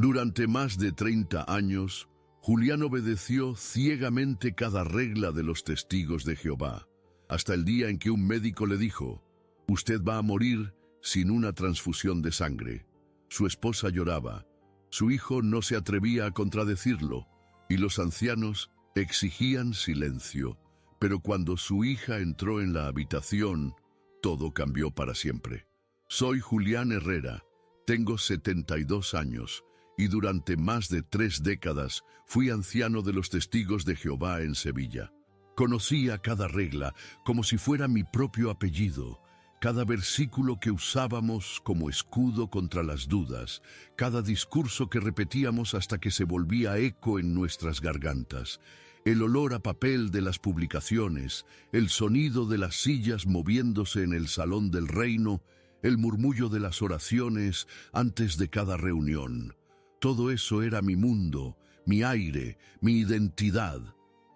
Durante más de 30 años, Julián obedeció ciegamente cada regla de los testigos de Jehová, hasta el día en que un médico le dijo: «Usted va a morir sin una transfusión de sangre». Su esposa lloraba, su hijo no se atrevía a contradecirlo, y los ancianos exigían silencio. Pero cuando su hija entró en la habitación, todo cambió para siempre. Soy Julián Herrera, tengo 72 años, y durante más de 3 décadas fui anciano de los Testigos de Jehová en Sevilla. Conocía cada regla como si fuera mi propio apellido, cada versículo que usábamos como escudo contra las dudas, cada discurso que repetíamos hasta que se volvía eco en nuestras gargantas, el olor a papel de las publicaciones, el sonido de las sillas moviéndose en el salón del reino, el murmullo de las oraciones antes de cada reunión. Todo eso era mi mundo, mi aire, mi identidad.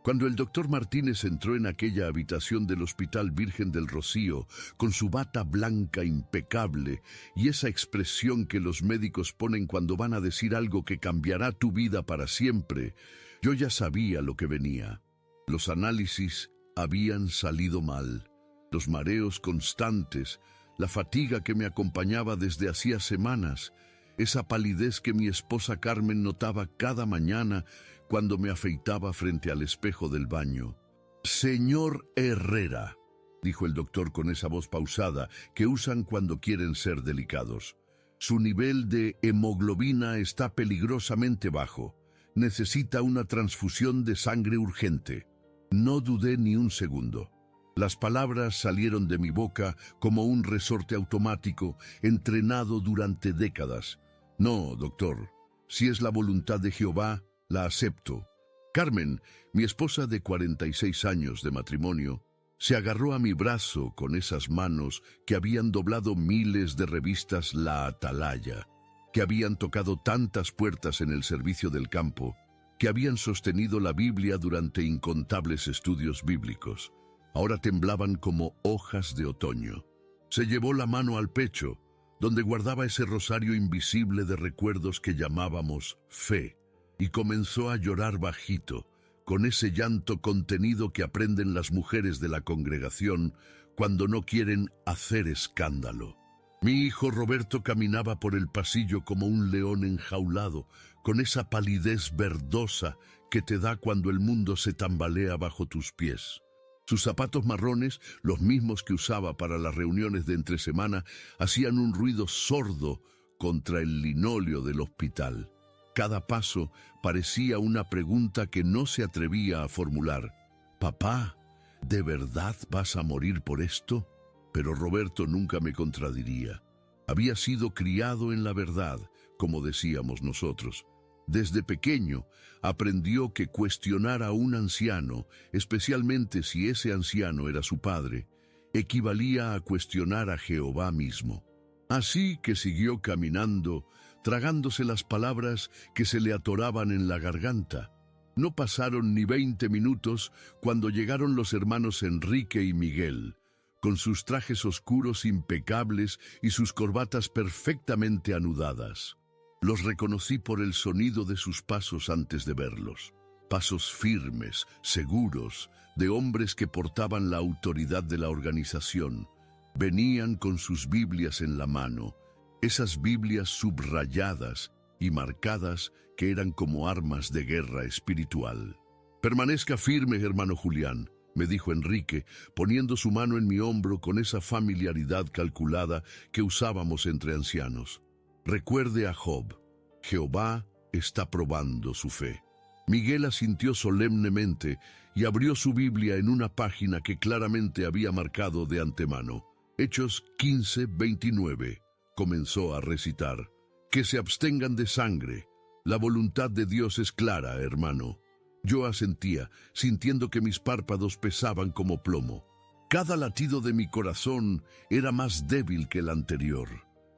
Cuando el doctor Martínez entró en aquella habitación del Hospital Virgen del Rocío, con su bata blanca impecable y esa expresión que los médicos ponen cuando van a decir algo que cambiará tu vida para siempre, yo ya sabía lo que venía. Los análisis habían salido mal, los mareos constantes, la fatiga que me acompañaba desde hacía semanas, esa palidez que mi esposa Carmen notaba cada mañana cuando me afeitaba frente al espejo del baño. «Señor Herrera», dijo el doctor con esa voz pausada que usan cuando quieren ser delicados, «su nivel de hemoglobina está peligrosamente bajo. Necesita una transfusión de sangre urgente». No dudé ni un segundo. Las palabras salieron de mi boca como un resorte automático entrenado durante décadas. «No, doctor, si es la voluntad de Jehová, la acepto». Carmen, mi esposa de 46 años de matrimonio, se agarró a mi brazo con esas manos que habían doblado miles de revistas La Atalaya, que habían tocado tantas puertas en el servicio del campo, que habían sostenido la Biblia durante incontables estudios bíblicos. Ahora temblaban como hojas de otoño. Se llevó la mano al pecho, donde guardaba ese rosario invisible de recuerdos que llamábamos fe, y comenzó a llorar bajito, con ese llanto contenido que aprenden las mujeres de la congregación cuando no quieren hacer escándalo. Mi hijo Roberto caminaba por el pasillo como un león enjaulado, con esa palidez verdosa que te da cuando el mundo se tambalea bajo tus pies. Sus zapatos marrones, los mismos que usaba para las reuniones de entre semana, hacían un ruido sordo contra el linóleo del hospital. Cada paso parecía una pregunta que no se atrevía a formular. «Papá, ¿de verdad vas a morir por esto?». Pero Roberto nunca me contradiría. Había sido criado en la verdad, como decíamos nosotros. Desde pequeño aprendió que cuestionar a un anciano, especialmente si ese anciano era su padre, equivalía a cuestionar a Jehová mismo. Así que siguió caminando, tragándose las palabras que se le atoraban en la garganta. No pasaron ni 20 minutos cuando llegaron los hermanos Enrique y Miguel, con sus trajes oscuros impecables y sus corbatas perfectamente anudadas. Los reconocí por el sonido de sus pasos antes de verlos. Pasos firmes, seguros, de hombres que portaban la autoridad de la organización. Venían con sus Biblias en la mano, esas Biblias subrayadas y marcadas que eran como armas de guerra espiritual. «Permanezca firme, hermano Julián», me dijo Enrique, poniendo su mano en mi hombro con esa familiaridad calculada que usábamos entre ancianos. «Recuerde a Job, Jehová está probando su fe». Miguel asintió solemnemente y abrió su Biblia en una página que claramente había marcado de antemano. Hechos 15:29. Comenzó a recitar: «Que se abstengan de sangre. La voluntad de Dios es clara, hermano». Yo asentía, sintiendo que mis párpados pesaban como plomo. Cada latido de mi corazón era más débil que el anterior,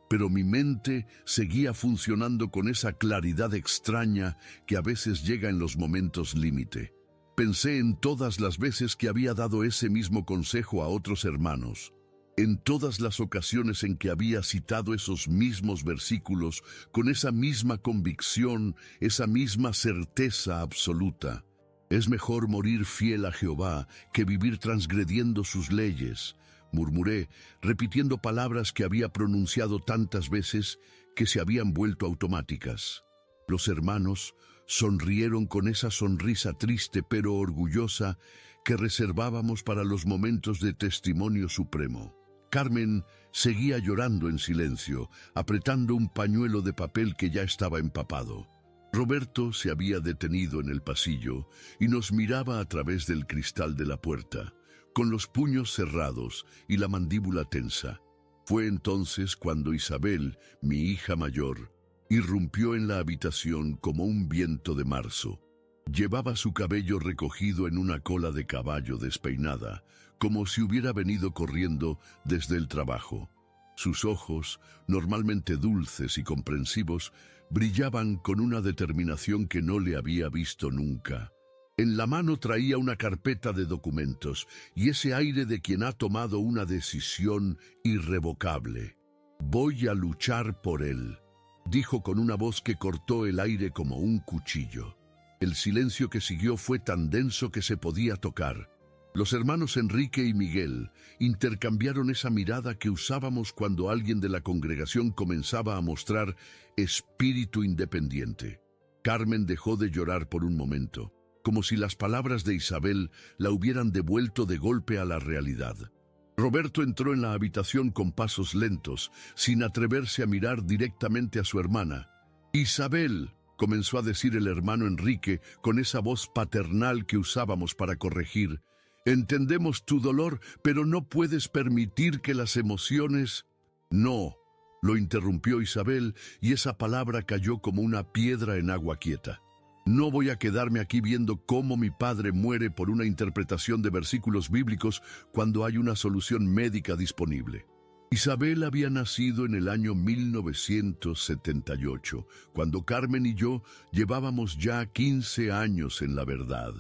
pero mi mente seguía funcionando con esa claridad extraña que a veces llega en los momentos límite. Pensé en todas las veces que había dado ese mismo consejo a otros hermanos. En todas las ocasiones en que había citado esos mismos versículos, con esa misma convicción, esa misma certeza absoluta. Es mejor morir fiel a Jehová que vivir transgrediendo sus leyes, murmuré, repitiendo palabras que había pronunciado tantas veces que se habían vuelto automáticas. Los hermanos sonrieron con esa sonrisa triste pero orgullosa que reservábamos para los momentos de testimonio supremo. Carmen seguía llorando en silencio, apretando un pañuelo de papel que ya estaba empapado. Roberto se había detenido en el pasillo y nos miraba a través del cristal de la puerta, con los puños cerrados y la mandíbula tensa. Fue entonces cuando Isabel, mi hija mayor, irrumpió en la habitación como un viento de marzo. Llevaba su cabello recogido en una cola de caballo despeinada, como si hubiera venido corriendo desde el trabajo. Sus ojos, normalmente dulces y comprensivos, brillaban con una determinación que no le había visto nunca. En la mano traía una carpeta de documentos y ese aire de quien ha tomado una decisión irrevocable. «Voy a luchar por él», dijo con una voz que cortó el aire como un cuchillo. El silencio que siguió fue tan denso que se podía tocar. Los hermanos Enrique y Miguel intercambiaron esa mirada que usábamos cuando alguien de la congregación comenzaba a mostrar espíritu independiente. Carmen dejó de llorar por un momento, como si las palabras de Isabel la hubieran devuelto de golpe a la realidad. Roberto entró en la habitación con pasos lentos, sin atreverse a mirar directamente a su hermana. «Isabel», comenzó a decir el hermano Enrique con esa voz paternal que usábamos para corregir, «entendemos tu dolor, pero no puedes permitir que las emociones...» «No», lo interrumpió Isabel, y esa palabra cayó como una piedra en agua quieta. «No voy a quedarme aquí viendo cómo mi padre muere por una interpretación de versículos bíblicos cuando hay una solución médica disponible». Isabel había nacido en el año 1978, cuando Carmen y yo llevábamos ya 15 años en la verdad.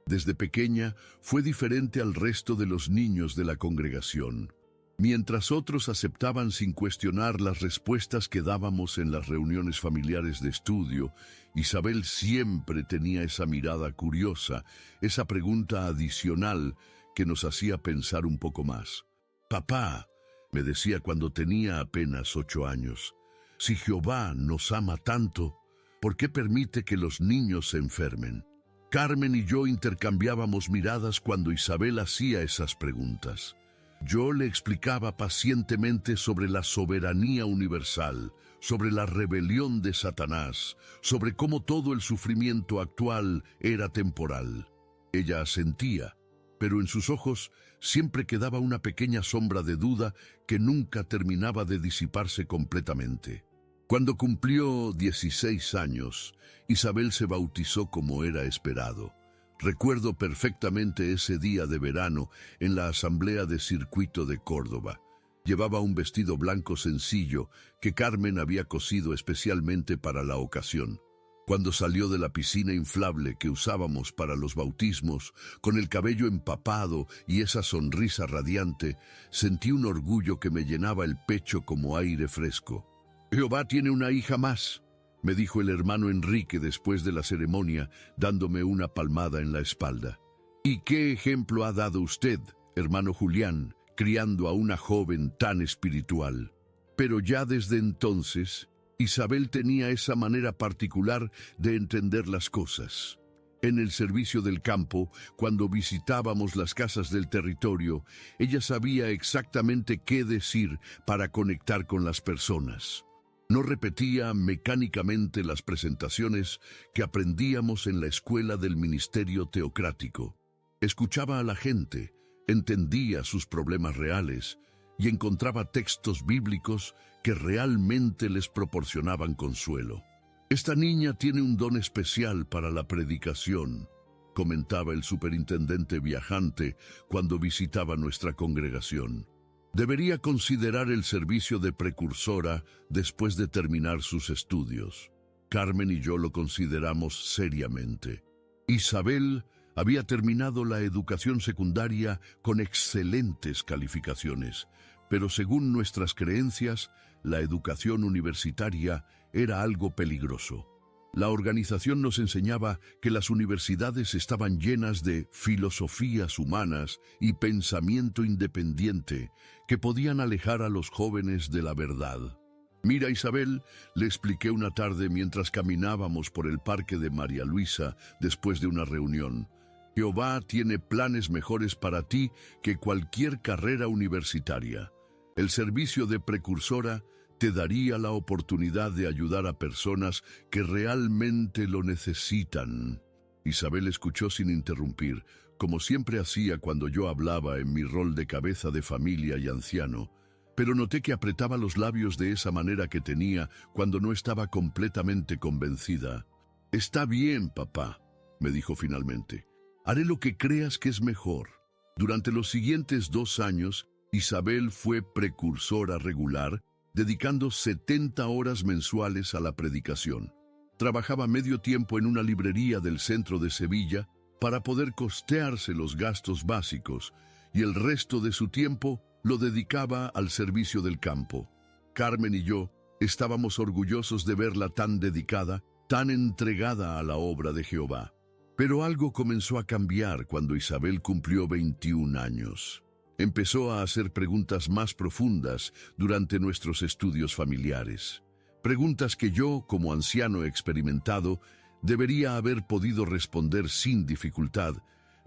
Desde pequeña fue diferente al resto de los niños de la congregación. Mientras otros aceptaban sin cuestionar las respuestas que dábamos en las reuniones familiares de estudio, Isabel siempre tenía esa mirada curiosa, esa pregunta adicional que nos hacía pensar un poco más. «Papá», me decía cuando tenía apenas 8 años, «si Jehová nos ama tanto, ¿por qué permite que los niños se enfermen?» Carmen y yo intercambiábamos miradas cuando Isabel hacía esas preguntas. Yo le explicaba pacientemente sobre la soberanía universal, sobre la rebelión de Satanás, sobre cómo todo el sufrimiento actual era temporal. Ella asentía, pero en sus ojos siempre quedaba una pequeña sombra de duda que nunca terminaba de disiparse completamente. Cuando cumplió 16 años, Isabel se bautizó como era esperado. Recuerdo perfectamente ese día de verano en la asamblea de circuito de Córdoba. Llevaba un vestido blanco sencillo que Carmen había cosido especialmente para la ocasión. Cuando salió de la piscina inflable que usábamos para los bautismos, con el cabello empapado y esa sonrisa radiante, sentí un orgullo que me llenaba el pecho como aire fresco. «Jehová tiene una hija más», me dijo el hermano Enrique después de la ceremonia, dándome una palmada en la espalda. «¿Y qué ejemplo ha dado usted, hermano Julián, criando a una joven tan espiritual?» Pero ya desde entonces, Isabel tenía esa manera particular de entender las cosas. En el servicio del campo, cuando visitábamos las casas del territorio, ella sabía exactamente qué decir para conectar con las personas. No repetía mecánicamente las presentaciones que aprendíamos en la escuela del ministerio teocrático. Escuchaba a la gente, entendía sus problemas reales y encontraba textos bíblicos que realmente les proporcionaban consuelo. «Esta niña tiene un don especial para la predicación», comentaba el superintendente viajante cuando visitaba nuestra congregación. «Debería considerar el servicio de precursora después de terminar sus estudios». Carmen y yo lo consideramos seriamente. Isabel había terminado la educación secundaria con excelentes calificaciones, pero según nuestras creencias, la educación universitaria era algo peligroso. La organización nos enseñaba que las universidades estaban llenas de filosofías humanas y pensamiento independiente que podían alejar a los jóvenes de la verdad. Mira, Isabel, le expliqué una tarde mientras caminábamos por el parque de María Luisa después de una reunión. Jehová tiene planes mejores para ti que cualquier carrera universitaria. El servicio de precursora te daría la oportunidad de ayudar a personas que realmente lo necesitan. Isabel escuchó sin interrumpir, como siempre hacía cuando yo hablaba en mi rol de cabeza de familia y anciano, pero noté que apretaba los labios de esa manera que tenía cuando no estaba completamente convencida. «Está bien, papá», me dijo finalmente. «Haré lo que creas que es mejor». Durante los siguientes 2 años, Isabel fue precursora regular, dedicando 70 horas mensuales a la predicación. Trabajaba medio tiempo en una librería del centro de Sevilla para poder costearse los gastos básicos, y el resto de su tiempo lo dedicaba al servicio del campo. Carmen y yo estábamos orgullosos de verla tan dedicada, tan entregada a la obra de Jehová. Pero algo comenzó a cambiar cuando Isabel cumplió 21 años. Empezó a hacer preguntas más profundas durante nuestros estudios familiares. Preguntas que yo, como anciano experimentado, debería haber podido responder sin dificultad,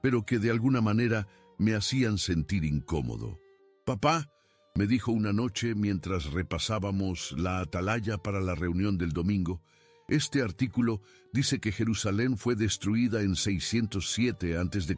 pero que de alguna manera me hacían sentir incómodo. «Papá», me dijo una noche mientras repasábamos la atalaya para la reunión del domingo, «este artículo dice que Jerusalén fue destruida en 607 a.C.,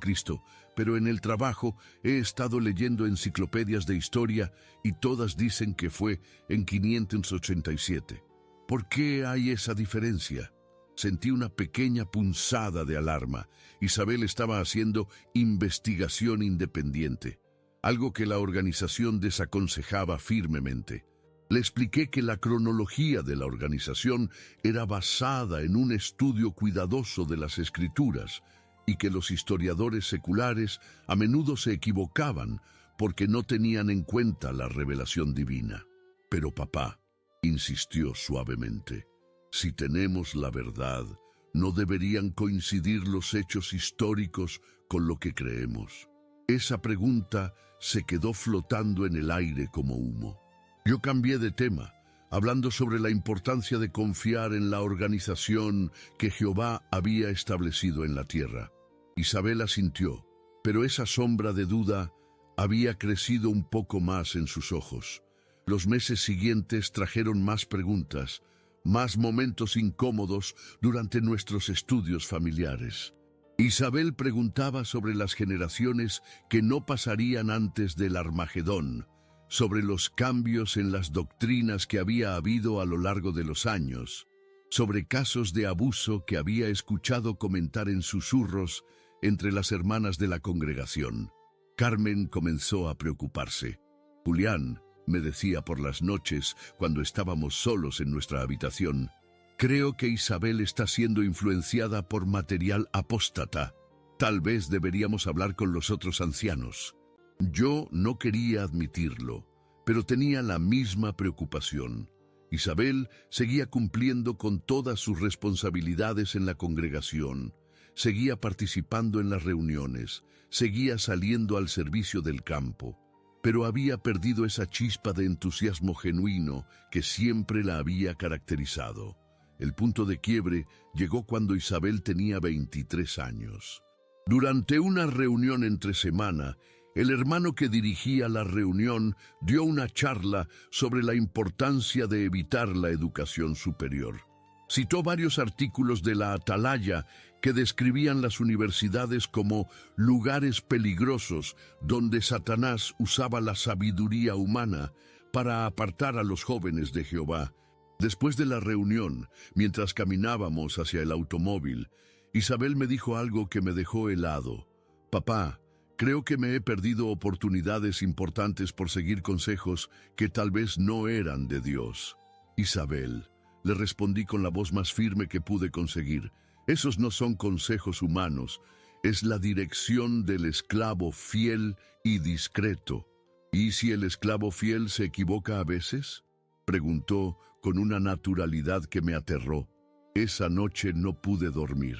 pero en el trabajo he estado leyendo enciclopedias de historia y todas dicen que fue en 587. ¿Por qué hay esa diferencia?» Sentí una pequeña punzada de alarma. Isabel estaba haciendo investigación independiente, algo que la organización desaconsejaba firmemente. Le expliqué que la cronología de la organización era basada en un estudio cuidadoso de las escrituras y que los historiadores seculares a menudo se equivocaban porque no tenían en cuenta la revelación divina. «Pero papá», insistió suavemente, «si tenemos la verdad, ¿no deberían coincidir los hechos históricos con lo que creemos?» Esa pregunta se quedó flotando en el aire como humo. Yo cambié de tema, hablando sobre la importancia de confiar en la organización que Jehová había establecido en la tierra. Isabel asintió, pero esa sombra de duda había crecido un poco más en sus ojos. Los meses siguientes trajeron más preguntas, más momentos incómodos durante nuestros estudios familiares. Isabel preguntaba sobre las generaciones que no pasarían antes del Armagedón, sobre los cambios en las doctrinas que había habido a lo largo de los años, sobre casos de abuso que había escuchado comentar en susurros entre las hermanas de la congregación. Carmen comenzó a preocuparse. «Julián», me decía por las noches cuando estábamos solos en nuestra habitación, «creo que Isabel está siendo influenciada por material apóstata. Tal vez deberíamos hablar con los otros ancianos». Yo no quería admitirlo, pero tenía la misma preocupación. Isabel seguía cumpliendo con todas sus responsabilidades en la congregación, seguía participando en las reuniones, seguía saliendo al servicio del campo, pero había perdido esa chispa de entusiasmo genuino que siempre la había caracterizado. El punto de quiebre llegó cuando Isabel tenía 23 años. Durante una reunión entre semana, el hermano que dirigía la reunión dio una charla sobre la importancia de evitar la educación superior. Citó varios artículos de la Atalaya que describían las universidades como lugares peligrosos donde Satanás usaba la sabiduría humana para apartar a los jóvenes de Jehová. Después de la reunión, mientras caminábamos hacia el automóvil, Isabel me dijo algo que me dejó helado. «Papá, creo que me he perdido oportunidades importantes por seguir consejos que tal vez no eran de Dios». «Isabel», le respondí con la voz más firme que pude conseguir, «esos no son consejos humanos, es la dirección del esclavo fiel y discreto». ¿Y si el esclavo fiel se equivoca a veces? Preguntó con una naturalidad que me aterró. Esa noche no pude dormir.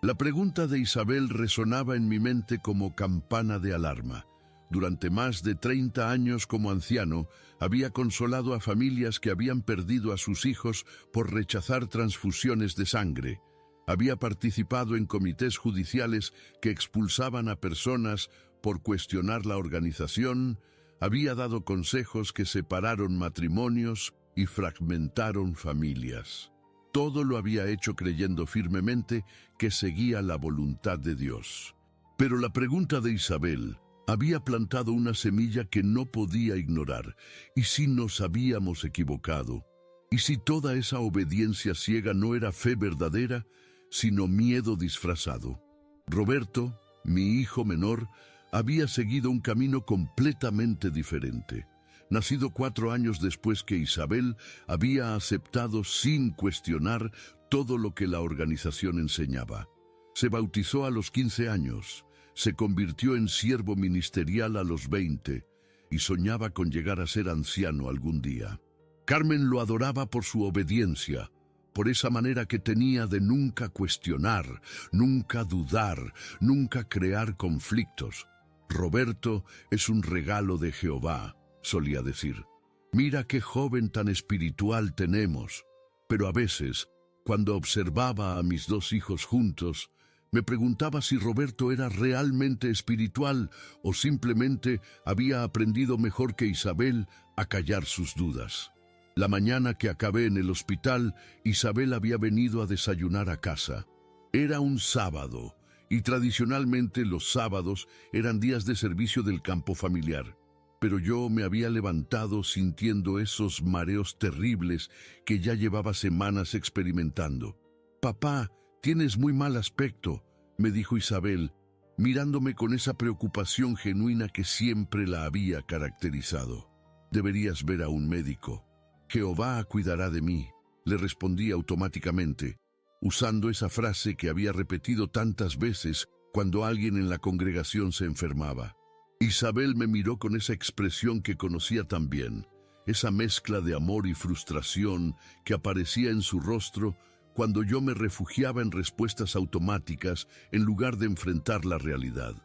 La pregunta de Isabel resonaba en mi mente como campana de alarma. Durante más de 30 años como anciano, había consolado a familias que habían perdido a sus hijos por rechazar transfusiones de sangre. Había participado en comités judiciales que expulsaban a personas por cuestionar la organización, había dado consejos que separaron matrimonios y fragmentaron familias. Todo lo había hecho creyendo firmemente que seguía la voluntad de Dios. Pero la pregunta de Isabel había plantado una semilla que no podía ignorar. ¿Y si nos habíamos equivocado? ¿Y si toda esa obediencia ciega no era fe verdadera, sino miedo disfrazado? Roberto, mi hijo menor, había seguido un camino completamente diferente. Nacido 4 años después que Isabel, había aceptado sin cuestionar todo lo que la organización enseñaba. Se bautizó a los 15 años, se convirtió en siervo ministerial a los 20 y soñaba con llegar a ser anciano algún día. Carmen lo adoraba por su obediencia, por esa manera que tenía de nunca cuestionar, nunca dudar, nunca crear conflictos. Roberto es un regalo de Jehová, solía decir. Mira qué joven tan espiritual tenemos. Pero a veces, cuando observaba a mis 2 hijos juntos, me preguntaba si Roberto era realmente espiritual o simplemente había aprendido mejor que Isabel a callar sus dudas. La mañana que acabé en el hospital, Isabel había venido a desayunar a casa. Era un sábado, y tradicionalmente los sábados eran días de servicio del campo familiar. Pero yo me había levantado sintiendo esos mareos terribles que ya llevaba semanas experimentando. «Papá, tienes muy mal aspecto», me dijo Isabel, mirándome con esa preocupación genuina que siempre la había caracterizado. «Deberías ver a un médico. Jehová cuidará de mí», le respondí automáticamente, usando esa frase que había repetido tantas veces cuando alguien en la congregación se enfermaba. Isabel me miró con esa expresión que conocía tan bien, esa mezcla de amor y frustración que aparecía en su rostro cuando yo me refugiaba en respuestas automáticas en lugar de enfrentar la realidad.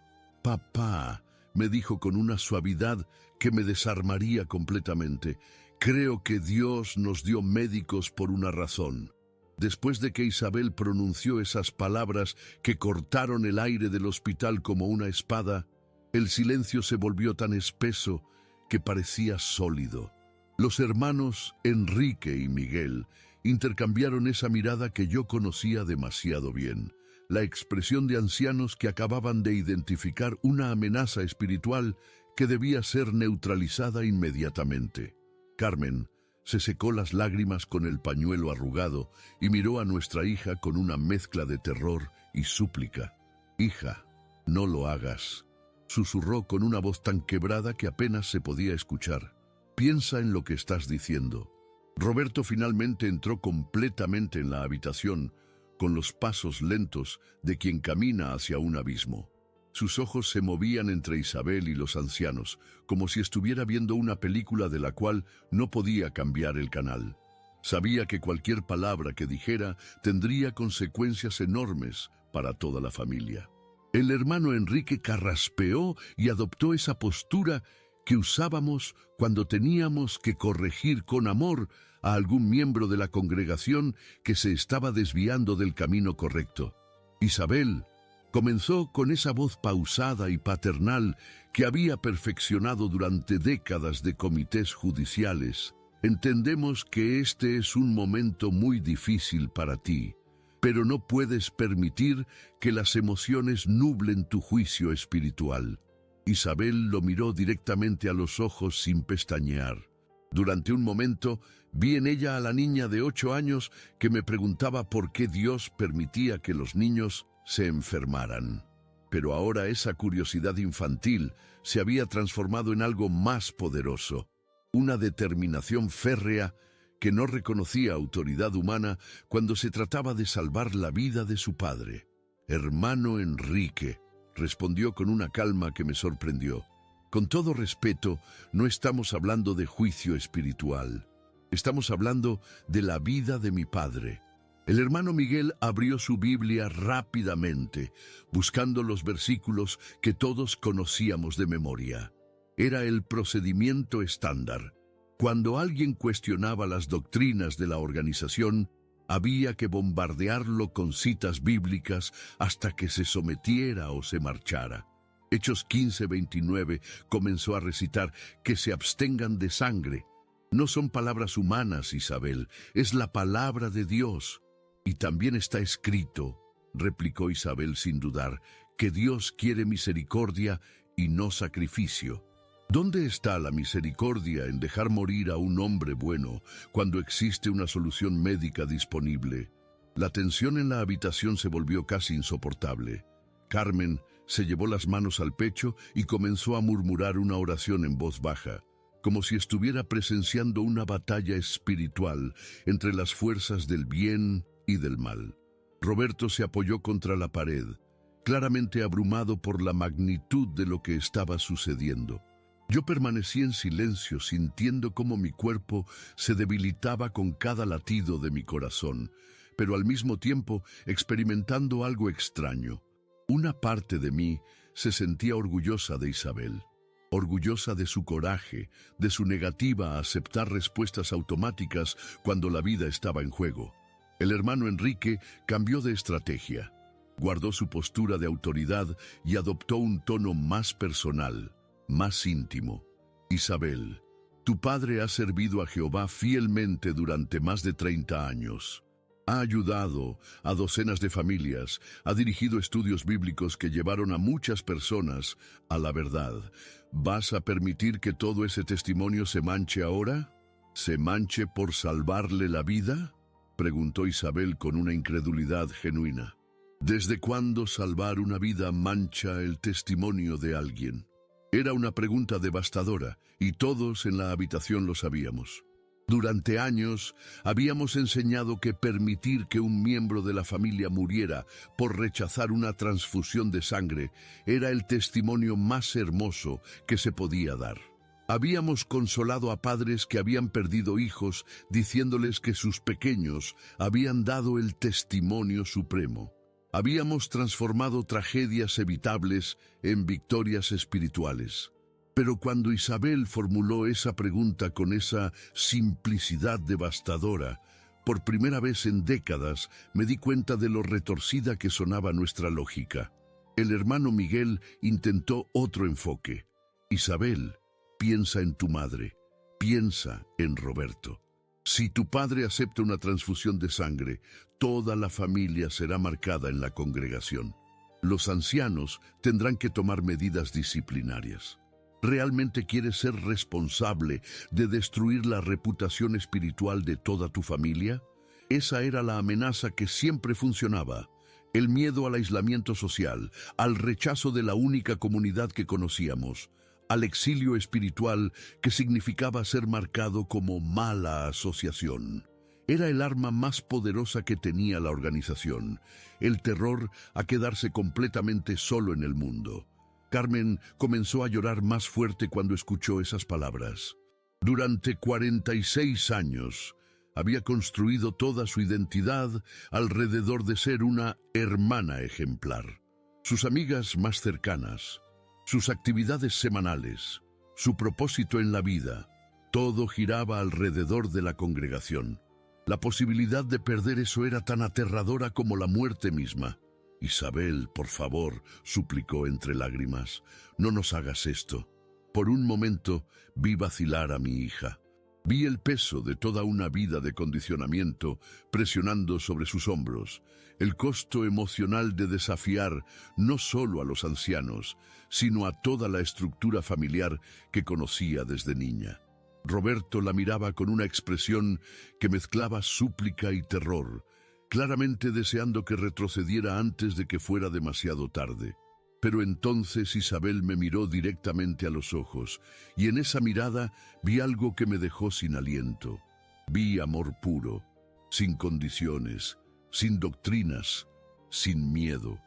«Papá», me dijo con una suavidad que me desarmaría completamente, «creo que Dios nos dio médicos por una razón». Después de que Isabel pronunció esas palabras que cortaron el aire del hospital como una espada, el silencio se volvió tan espeso que parecía sólido. Los hermanos Enrique y Miguel intercambiaron esa mirada que yo conocía demasiado bien, la expresión de ancianos que acababan de identificar una amenaza espiritual que debía ser neutralizada inmediatamente. Carmen se secó las lágrimas con el pañuelo arrugado y miró a nuestra hija con una mezcla de terror y súplica. «Hija, no lo hagas», susurró con una voz tan quebrada que apenas se podía escuchar. «Piensa en lo que estás diciendo». Roberto finalmente entró completamente en la habitación, con los pasos lentos de quien camina hacia un abismo. Sus ojos se movían entre Isabel y los ancianos, como si estuviera viendo una película de la cual no podía cambiar el canal. Sabía que cualquier palabra que dijera tendría consecuencias enormes para toda la familia. El hermano Enrique carraspeó y adoptó esa postura que usábamos cuando teníamos que corregir con amor a algún miembro de la congregación que se estaba desviando del camino correcto. Isabel comenzó con esa voz pausada y paternal que había perfeccionado durante décadas de comités judiciales. «Entendemos que este es un momento muy difícil para ti, pero no puedes permitir que las emociones nublen tu juicio espiritual». Isabel lo miró directamente a los ojos sin pestañear. Durante un momento vi en ella a la niña de 8 años que me preguntaba por qué Dios permitía que los niños se enfermaran. Pero ahora esa curiosidad infantil se había transformado en algo más poderoso, una determinación férrea que no reconocía autoridad humana cuando se trataba de salvar la vida de su padre. «Hermano Enrique», respondió con una calma que me sorprendió, Con todo respeto, no estamos hablando de juicio espiritual. Estamos hablando de la vida de mi padre. El hermano Miguel abrió su Biblia rápidamente, buscando los versículos que todos conocíamos de memoria. Era el procedimiento estándar. Cuando alguien cuestionaba las doctrinas de la organización, había que bombardearlo con citas bíblicas hasta que se sometiera o se marchara. Hechos 15:29 comenzó a recitar que se abstengan de sangre. No son palabras humanas, Isabel, es la palabra de Dios. Y también está escrito, replicó Isabel sin dudar, que Dios quiere misericordia y no sacrificio. ¿Dónde está la misericordia en dejar morir a un hombre bueno cuando existe una solución médica disponible? La tensión en la habitación se volvió casi insoportable. Carmen se llevó las manos al pecho y comenzó a murmurar una oración en voz baja, como si estuviera presenciando una batalla espiritual entre las fuerzas del bien y del mal. Roberto se apoyó contra la pared, claramente abrumado por la magnitud de lo que estaba sucediendo. Yo permanecí en silencio, sintiendo cómo mi cuerpo se debilitaba con cada latido de mi corazón, pero al mismo tiempo experimentando algo extraño. Una parte de mí se sentía orgullosa de Isabel, orgullosa de su coraje, de su negativa a aceptar respuestas automáticas cuando la vida estaba en juego. El hermano Enrique cambió de estrategia, guardó su postura de autoridad y adoptó un tono más personal, más íntimo. Isabel, tu padre ha servido a Jehová fielmente durante más de 30 años. Ha ayudado a docenas de familias, ha dirigido estudios bíblicos que llevaron a muchas personas a la verdad. ¿Vas a permitir que todo ese testimonio se manche ahora? ¿Se manche por salvarle la vida?, preguntó Isabel con una incredulidad genuina. ¿Desde cuándo salvar una vida mancha el testimonio de alguien? Era una pregunta devastadora, y todos en la habitación lo sabíamos. Durante años habíamos enseñado que permitir que un miembro de la familia muriera por rechazar una transfusión de sangre era el testimonio más hermoso que se podía dar. Habíamos consolado a padres que habían perdido hijos diciéndoles que sus pequeños habían dado el testimonio supremo. Habíamos transformado tragedias evitables en victorias espirituales. Pero cuando Isabel formuló esa pregunta con esa simplicidad devastadora, por primera vez en décadas me di cuenta de lo retorcida que sonaba nuestra lógica. El hermano Miguel intentó otro enfoque. Isabel, piensa en tu madre, piensa en Roberto. Si tu padre acepta una transfusión de sangre, toda la familia será marcada en la congregación. Los ancianos tendrán que tomar medidas disciplinarias. ¿Realmente quieres ser responsable de destruir la reputación espiritual de toda tu familia? Esa era la amenaza que siempre funcionaba. El miedo al aislamiento social, al rechazo de la única comunidad que conocíamos, al exilio espiritual que significaba ser marcado como mala asociación. Era el arma más poderosa que tenía la organización, el terror a quedarse completamente solo en el mundo. Carmen comenzó a llorar más fuerte cuando escuchó esas palabras. Durante 46 años había construido toda su identidad alrededor de ser una hermana ejemplar. Sus amigas más cercanas, sus actividades semanales, su propósito en la vida, todo giraba alrededor de la congregación. La posibilidad de perder eso era tan aterradora como la muerte misma. Isabel, por favor, suplicó entre lágrimas, no nos hagas esto. Por un momento vi vacilar a mi hija. Vi el peso de toda una vida de condicionamiento presionando sobre sus hombros, el costo emocional de desafiar no solo a los ancianos, sino a toda la estructura familiar que conocía desde niña. Roberto la miraba con una expresión que mezclaba súplica y terror, claramente deseando que retrocediera antes de que fuera demasiado tarde. Pero entonces Isabel me miró directamente a los ojos, y en esa mirada vi algo que me dejó sin aliento. Vi amor puro, sin condiciones, sin doctrinas, sin miedo.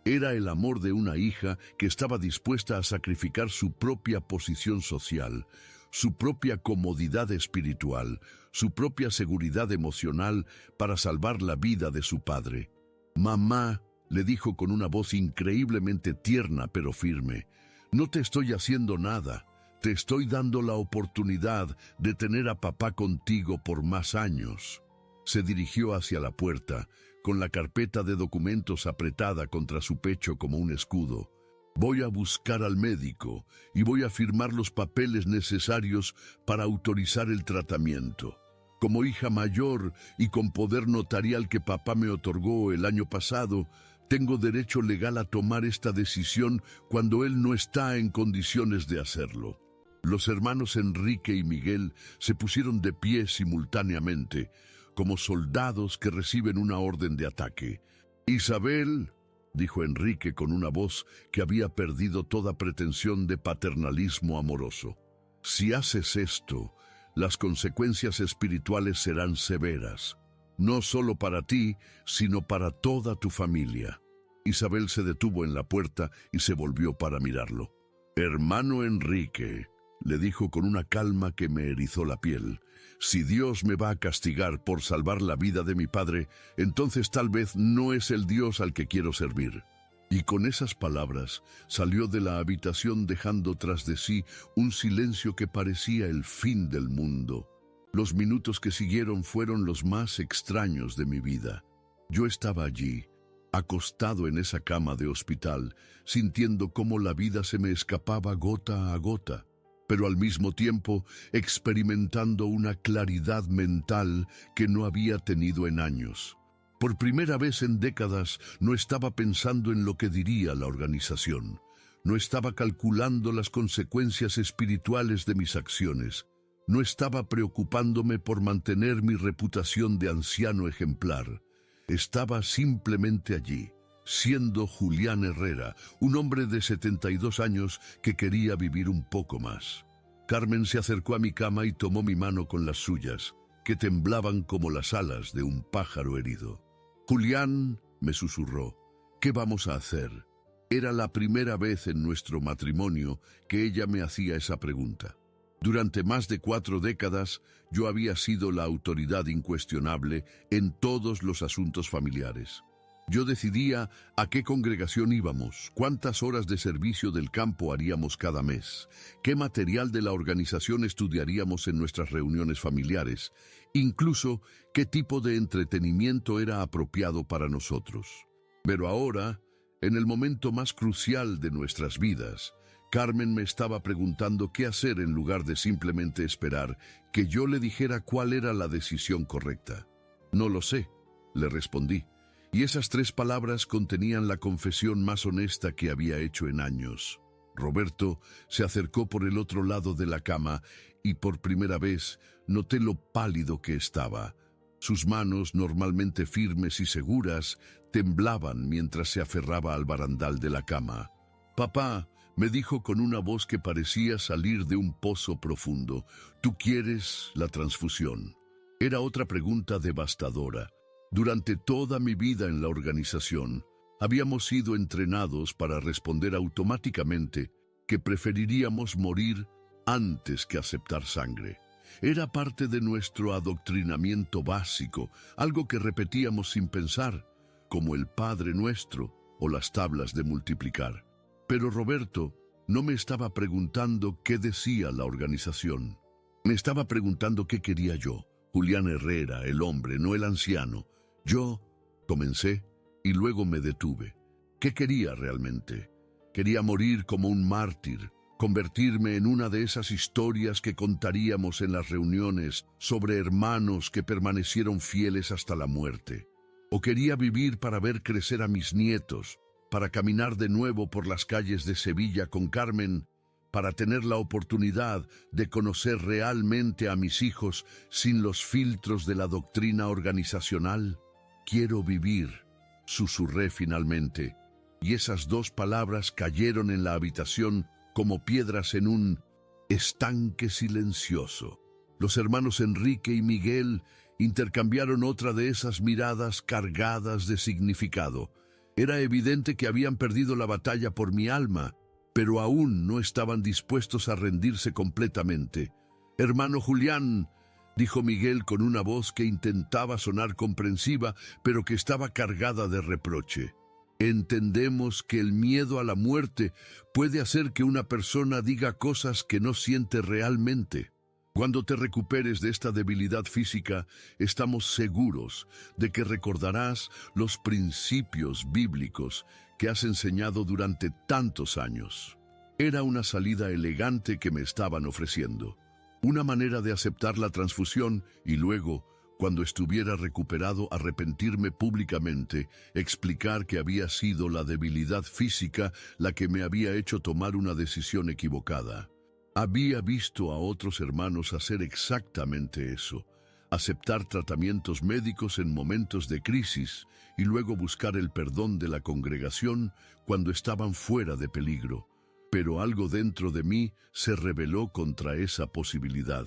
Era el amor de una hija que estaba dispuesta a sacrificar su propia posición social, su propia comodidad espiritual, su propia seguridad emocional para salvar la vida de su padre. «Mamá», le dijo con una voz increíblemente tierna pero firme, «no te estoy haciendo nada. Te estoy dando la oportunidad de tener a papá contigo por más años». Se dirigió hacia la puerta, con la carpeta de documentos apretada contra su pecho como un escudo. «Voy a buscar al médico y voy a firmar los papeles necesarios para autorizar el tratamiento. Como hija mayor y con poder notarial que papá me otorgó el año pasado, tengo derecho legal a tomar esta decisión cuando él no está en condiciones de hacerlo». Los hermanos Enrique y Miguel se pusieron de pie simultáneamente, como soldados que reciben una orden de ataque. «Isabel», dijo Enrique con una voz que había perdido toda pretensión de paternalismo amoroso, «si haces esto, las consecuencias espirituales serán severas, no solo para ti, sino para toda tu familia». Isabel se detuvo en la puerta y se volvió para mirarlo. «Hermano Enrique», le dijo con una calma que me erizó la piel, «si Dios me va a castigar por salvar la vida de mi padre, entonces tal vez no es el Dios al que quiero servir». Y con esas palabras salió de la habitación dejando tras de sí un silencio que parecía el fin del mundo. Los minutos que siguieron fueron los más extraños de mi vida. Yo estaba allí, acostado en esa cama de hospital, sintiendo cómo la vida se me escapaba gota a gota, pero al mismo tiempo experimentando una claridad mental que no había tenido en años. Por primera vez en décadas no estaba pensando en lo que diría la organización. No estaba calculando las consecuencias espirituales de mis acciones. No estaba preocupándome por mantener mi reputación de anciano ejemplar. Estaba simplemente allí, siendo Julián Herrera, un hombre de 72 años que quería vivir un poco más. Carmen se acercó a mi cama y tomó mi mano con las suyas, que temblaban como las alas de un pájaro herido. «Julián», me susurró, «¿qué vamos a hacer?». Era la primera vez en nuestro matrimonio que ella me hacía esa pregunta. Durante más de 4 décadas, yo había sido la autoridad incuestionable en todos los asuntos familiares. Yo decidía a qué congregación íbamos, cuántas horas de servicio del campo haríamos cada mes, qué material de la organización estudiaríamos en nuestras reuniones familiares, incluso qué tipo de entretenimiento era apropiado para nosotros. Pero ahora, en el momento más crucial de nuestras vidas, Carmen me estaba preguntando qué hacer en lugar de simplemente esperar que yo le dijera cuál era la decisión correcta. «No lo sé», le respondí. Y esas 3 palabras contenían la confesión más honesta que había hecho en años. Roberto se acercó por el otro lado de la cama y por primera vez noté lo pálido que estaba. Sus manos, normalmente firmes y seguras, temblaban mientras se aferraba al barandal de la cama. «Papá», me dijo con una voz que parecía salir de un pozo profundo, «¿tú quieres la transfusión?». Era otra pregunta devastadora. Durante toda mi vida en la organización, habíamos sido entrenados para responder automáticamente que preferiríamos morir antes que aceptar sangre. Era parte de nuestro adoctrinamiento básico, algo que repetíamos sin pensar, como el Padre Nuestro o las tablas de multiplicar. Pero Roberto no me estaba preguntando qué decía la organización. Me estaba preguntando qué quería yo, Julián Herrera, el hombre, no el anciano. Yo comencé y luego me detuve. ¿Qué quería realmente? Quería morir como un mártir, convertirme en una de esas historias que contaríamos en las reuniones sobre hermanos que permanecieron fieles hasta la muerte. O quería vivir para ver crecer a mis nietos, para caminar de nuevo por las calles de Sevilla con Carmen, para tener la oportunidad de conocer realmente a mis hijos sin los filtros de la doctrina organizacional. «Quiero vivir», susurré finalmente, y esas 2 palabras cayeron en la habitación como piedras en un estanque silencioso. Los hermanos Enrique y Miguel intercambiaron otra de esas miradas cargadas de significado. Era evidente que habían perdido la batalla por mi alma, pero aún no estaban dispuestos a rendirse completamente. «Hermano Julián», dijo Miguel con una voz que intentaba sonar comprensiva, pero que estaba cargada de reproche. «Entendemos que el miedo a la muerte puede hacer que una persona diga cosas que no siente realmente. Cuando te recuperes de esta debilidad física, estamos seguros de que recordarás los principios bíblicos que has enseñado durante tantos años». Era una salida elegante que me estaban ofreciendo, una manera de aceptar la transfusión y luego, cuando estuviera recuperado, arrepentirme públicamente, explicar que había sido la debilidad física la que me había hecho tomar una decisión equivocada. Había visto a otros hermanos hacer exactamente eso, aceptar tratamientos médicos en momentos de crisis y luego buscar el perdón de la congregación cuando estaban fuera de peligro. Pero algo dentro de mí se rebeló contra esa posibilidad.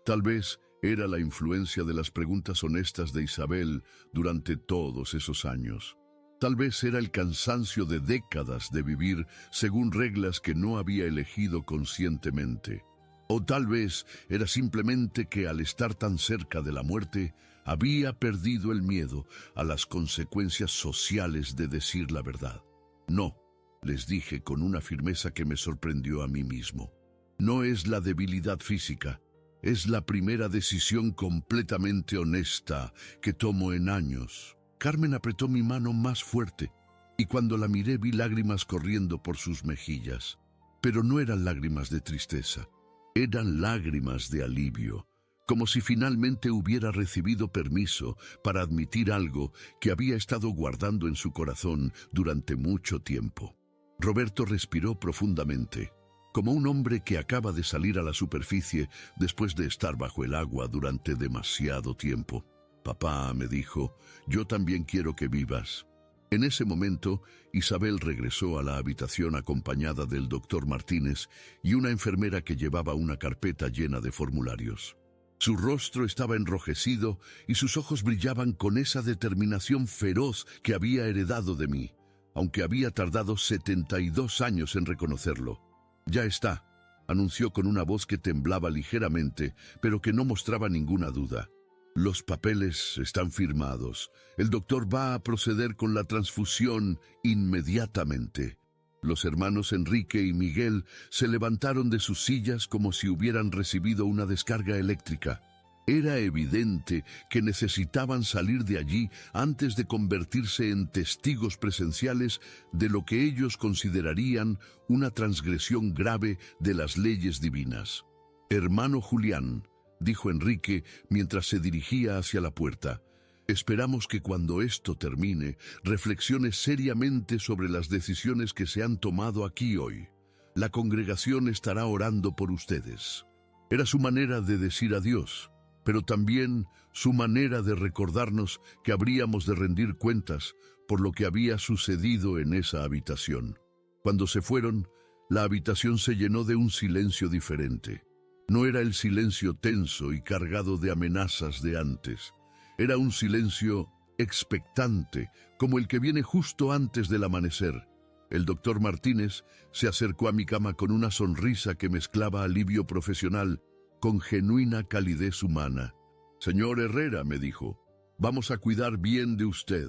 Tal vez era la influencia de las preguntas honestas de Isabel durante todos esos años. Tal vez era el cansancio de décadas de vivir según reglas que no había elegido conscientemente. O tal vez era simplemente que al estar tan cerca de la muerte, había perdido el miedo a las consecuencias sociales de decir la verdad. «No», les dije con una firmeza que me sorprendió a mí mismo. «No es la debilidad física. Es la primera decisión completamente honesta que tomo en años». Carmen apretó mi mano más fuerte, y cuando la miré vi lágrimas corriendo por sus mejillas. Pero no eran lágrimas de tristeza, eran lágrimas de alivio, como si finalmente hubiera recibido permiso para admitir algo que había estado guardando en su corazón durante mucho tiempo. Roberto respiró profundamente, como un hombre que acaba de salir a la superficie después de estar bajo el agua durante demasiado tiempo. «Papá», me dijo, «yo también quiero que vivas». En ese momento, Isabel regresó a la habitación acompañada del doctor Martínez y una enfermera que llevaba una carpeta llena de formularios. Su rostro estaba enrojecido y sus ojos brillaban con esa determinación feroz que había heredado de mí, aunque había tardado 72 años en reconocerlo. «Ya está», anunció con una voz que temblaba ligeramente, pero que no mostraba ninguna duda. «Los papeles están firmados. El doctor va a proceder con la transfusión inmediatamente». Los hermanos Enrique y Miguel se levantaron de sus sillas como si hubieran recibido una descarga eléctrica. Era evidente que necesitaban salir de allí antes de convertirse en testigos presenciales de lo que ellos considerarían una transgresión grave de las leyes divinas. «Hermano Julián», dijo Enrique mientras se dirigía hacia la puerta, «esperamos que cuando esto termine, reflexione seriamente sobre las decisiones que se han tomado aquí hoy. La congregación estará orando por ustedes». Era su manera de decir adiós, pero también su manera de recordarnos que habríamos de rendir cuentas por lo que había sucedido en esa habitación. Cuando se fueron, la habitación se llenó de un silencio diferente. No era el silencio tenso y cargado de amenazas de antes. Era un silencio expectante, como el que viene justo antes del amanecer. El doctor Martínez se acercó a mi cama con una sonrisa que mezclaba alivio profesional con genuina calidez humana. «Señor Herrera», me dijo, «vamos a cuidar bien de usted».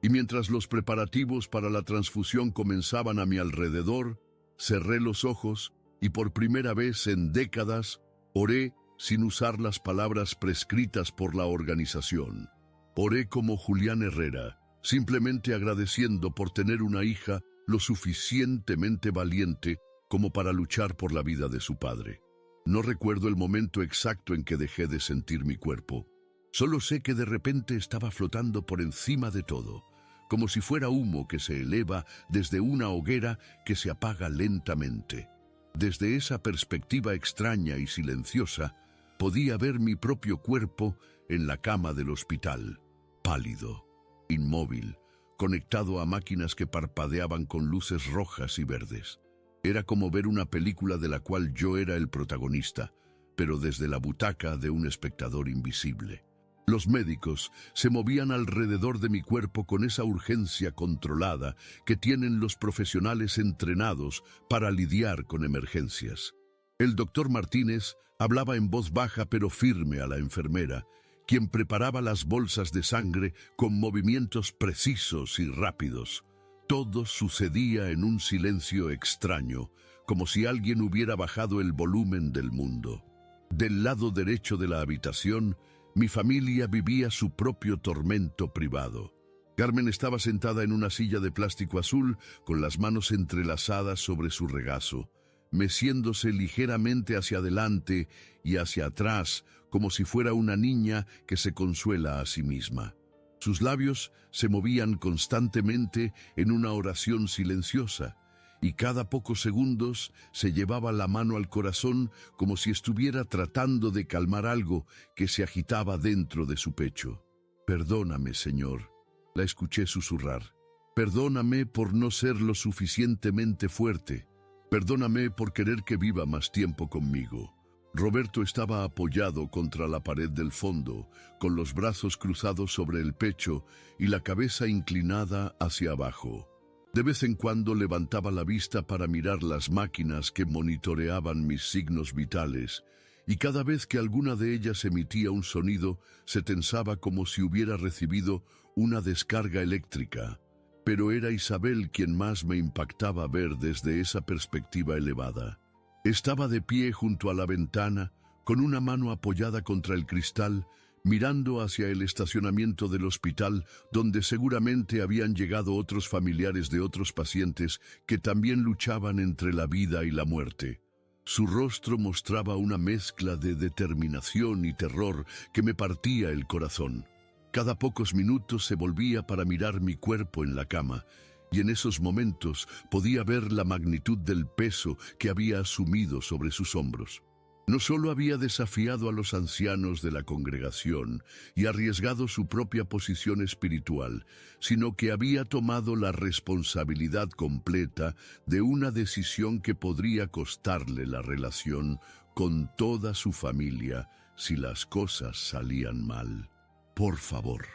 Y mientras los preparativos para la transfusión comenzaban a mi alrededor, cerré los ojos y por primera vez en décadas oré sin usar las palabras prescritas por la organización. Oré como Julián Herrera, simplemente agradeciendo por tener una hija lo suficientemente valiente como para luchar por la vida de su padre. No recuerdo el momento exacto en que dejé de sentir mi cuerpo. Solo sé que de repente estaba flotando por encima de todo, como si fuera humo que se eleva desde una hoguera que se apaga lentamente. Desde esa perspectiva extraña y silenciosa, podía ver mi propio cuerpo en la cama del hospital, pálido, inmóvil, conectado a máquinas que parpadeaban con luces rojas y verdes. Era como ver una película de la cual yo era el protagonista, pero desde la butaca de un espectador invisible. Los médicos se movían alrededor de mi cuerpo con esa urgencia controlada que tienen los profesionales entrenados para lidiar con emergencias. El doctor Martínez hablaba en voz baja pero firme a la enfermera, quien preparaba las bolsas de sangre con movimientos precisos y rápidos. Todo sucedía en un silencio extraño, como si alguien hubiera bajado el volumen del mundo. Del lado derecho de la habitación, mi familia vivía su propio tormento privado. Carmen estaba sentada en una silla de plástico azul, con las manos entrelazadas sobre su regazo, meciéndose ligeramente hacia adelante y hacia atrás, como si fuera una niña que se consuela a sí misma. Sus labios se movían constantemente en una oración silenciosa, y cada pocos segundos se llevaba la mano al corazón como si estuviera tratando de calmar algo que se agitaba dentro de su pecho. «Perdóname, Señor», la escuché susurrar. «Perdóname por no ser lo suficientemente fuerte. Perdóname por querer que viva más tiempo conmigo». Roberto estaba apoyado contra la pared del fondo, con los brazos cruzados sobre el pecho y la cabeza inclinada hacia abajo. De vez en cuando levantaba la vista para mirar las máquinas que monitoreaban mis signos vitales, y cada vez que alguna de ellas emitía un sonido, se tensaba como si hubiera recibido una descarga eléctrica. Pero era Isabel quien más me impactaba ver desde esa perspectiva elevada. Estaba de pie junto a la ventana, con una mano apoyada contra el cristal, mirando hacia el estacionamiento del hospital, donde seguramente habían llegado otros familiares de otros pacientes que también luchaban entre la vida y la muerte. Su rostro mostraba una mezcla de determinación y terror que me partía el corazón. Cada pocos minutos se volvía para mirar mi cuerpo en la cama, y en esos momentos podía ver la magnitud del peso que había asumido sobre sus hombros. No solo había desafiado a los ancianos de la congregación y arriesgado su propia posición espiritual, sino que había tomado la responsabilidad completa de una decisión que podría costarle la relación con toda su familia si las cosas salían mal. «Por favor»,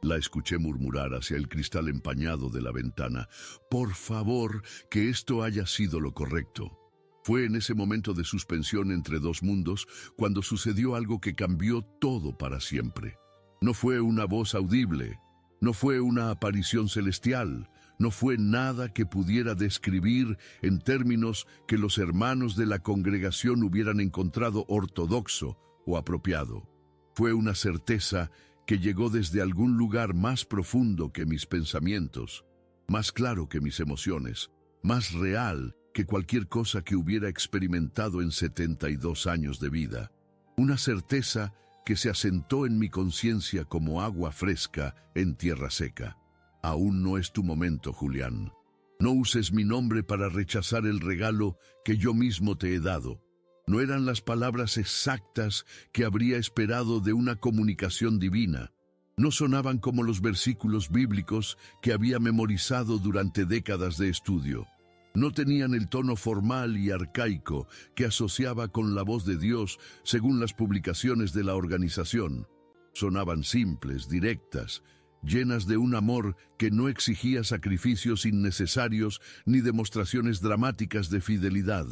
la escuché murmurar hacia el cristal empañado de la ventana, «por favor, que esto haya sido lo correcto». Fue en ese momento de suspensión entre dos mundos cuando sucedió algo que cambió todo para siempre. No fue una voz audible, no fue una aparición celestial, no fue nada que pudiera describir en términos que los hermanos de la congregación hubieran encontrado ortodoxo o apropiado. Fue una certeza que llegó desde algún lugar más profundo que mis pensamientos, más claro que mis emociones, más real que cualquier cosa que hubiera experimentado en 72 años de vida. Una certeza que se asentó en mi conciencia como agua fresca en tierra seca. Aún no es tu momento, Julián. No uses mi nombre para rechazar el regalo que yo mismo te he dado. No eran las palabras exactas que habría esperado de una comunicación divina. No sonaban como los versículos bíblicos que había memorizado durante décadas de estudio. No tenían el tono formal y arcaico que asociaba con la voz de Dios según las publicaciones de la organización. Sonaban simples, directas, llenas de un amor que no exigía sacrificios innecesarios ni demostraciones dramáticas de fidelidad.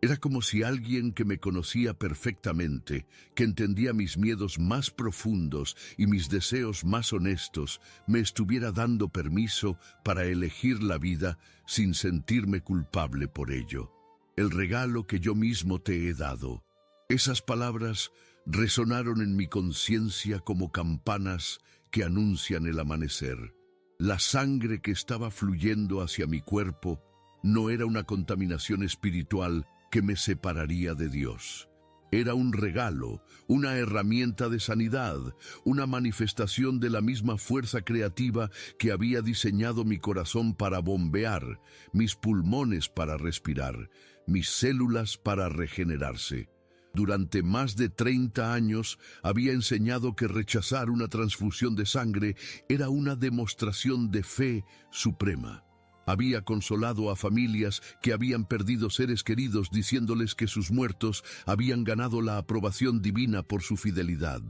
Era como si alguien que me conocía perfectamente, que entendía mis miedos más profundos y mis deseos más honestos, me estuviera dando permiso para elegir la vida sin sentirme culpable por ello. El regalo que yo mismo te he dado. Esas palabras resonaron en mi conciencia como campanas que anuncian el amanecer. La sangre que estaba fluyendo hacia mi cuerpo no era una contaminación espiritual que me separaría de Dios. Era un regalo, una herramienta de sanidad, una manifestación de la misma fuerza creativa que había diseñado mi corazón para bombear, mis pulmones para respirar, mis células para regenerarse. Durante más de 30 años había enseñado que rechazar una transfusión de sangre era una demostración de fe suprema. Había consolado a familias que habían perdido seres queridos diciéndoles que sus muertos habían ganado la aprobación divina por su fidelidad.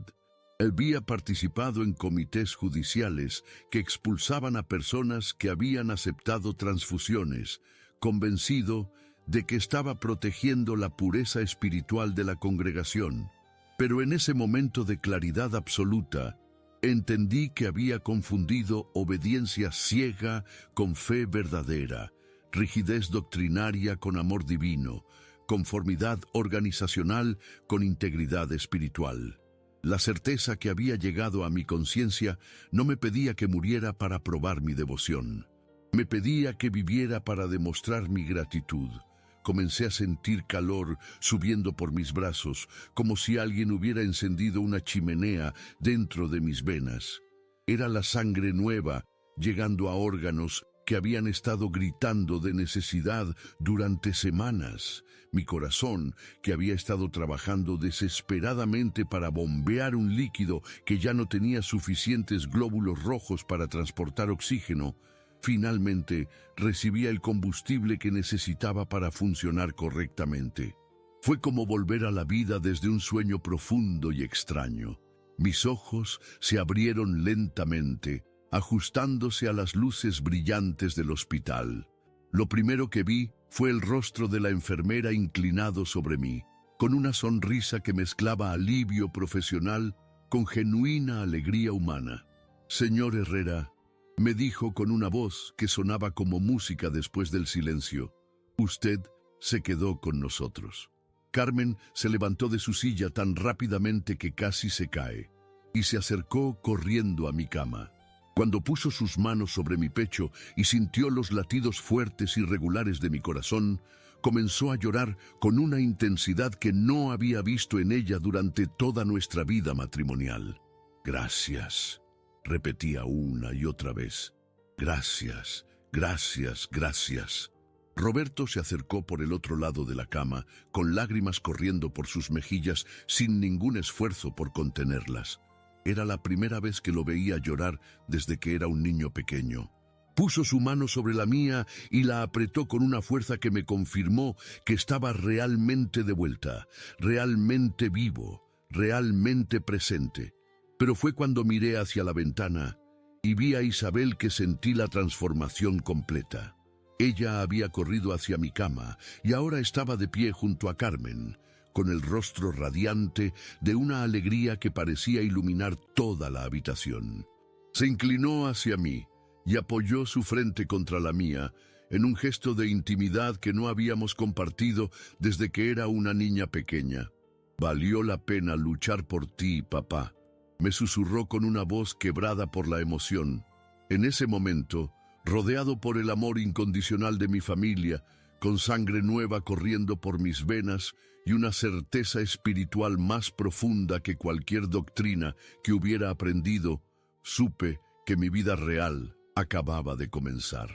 Había participado en comités judiciales que expulsaban a personas que habían aceptado transfusiones, convencido de que estaba protegiendo la pureza espiritual de la congregación. Pero en ese momento de claridad absoluta, entendí que había confundido obediencia ciega con fe verdadera, rigidez doctrinaria con amor divino, conformidad organizacional con integridad espiritual. La certeza que había llegado a mi conciencia no me pedía que muriera para probar mi devoción. Me pedía que viviera para demostrar mi gratitud. Comencé a sentir calor subiendo por mis brazos, como si alguien hubiera encendido una chimenea dentro de mis venas. Era la sangre nueva, llegando a órganos que habían estado gritando de necesidad durante semanas. Mi corazón, que había estado trabajando desesperadamente para bombear un líquido que ya no tenía suficientes glóbulos rojos para transportar oxígeno, finalmente recibía el combustible que necesitaba para funcionar correctamente. Fue como volver a la vida desde un sueño profundo y extraño. Mis ojos se abrieron lentamente, ajustándose a las luces brillantes del hospital. Lo primero que vi fue el rostro de la enfermera inclinado sobre mí, con una sonrisa que mezclaba alivio profesional con genuina alegría humana. «Señor Herrera», me dijo con una voz que sonaba como música después del silencio, «usted se quedó con nosotros». Carmen se levantó de su silla tan rápidamente que casi se cae, y se acercó corriendo a mi cama. Cuando puso sus manos sobre mi pecho y sintió los latidos fuertes y regulares de mi corazón, comenzó a llorar con una intensidad que no había visto en ella durante toda nuestra vida matrimonial. «Gracias», repetía una y otra vez. «Gracias, gracias, gracias». Roberto se acercó por el otro lado de la cama, con lágrimas corriendo por sus mejillas sin ningún esfuerzo por contenerlas. Era la primera vez que lo veía llorar desde que era un niño pequeño. Puso su mano sobre la mía y la apretó con una fuerza que me confirmó que estaba realmente de vuelta, realmente vivo, realmente presente. Pero fue cuando miré hacia la ventana y vi a Isabel que sentí la transformación completa. Ella había corrido hacia mi cama y ahora estaba de pie junto a Carmen, con el rostro radiante de una alegría que parecía iluminar toda la habitación. Se inclinó hacia mí y apoyó su frente contra la mía en un gesto de intimidad que no habíamos compartido desde que era una niña pequeña. «Valió la pena luchar por ti, papá», me susurró con una voz quebrada por la emoción. En ese momento, rodeado por el amor incondicional de mi familia, con sangre nueva corriendo por mis venas y una certeza espiritual más profunda que cualquier doctrina que hubiera aprendido, supe que mi vida real acababa de comenzar.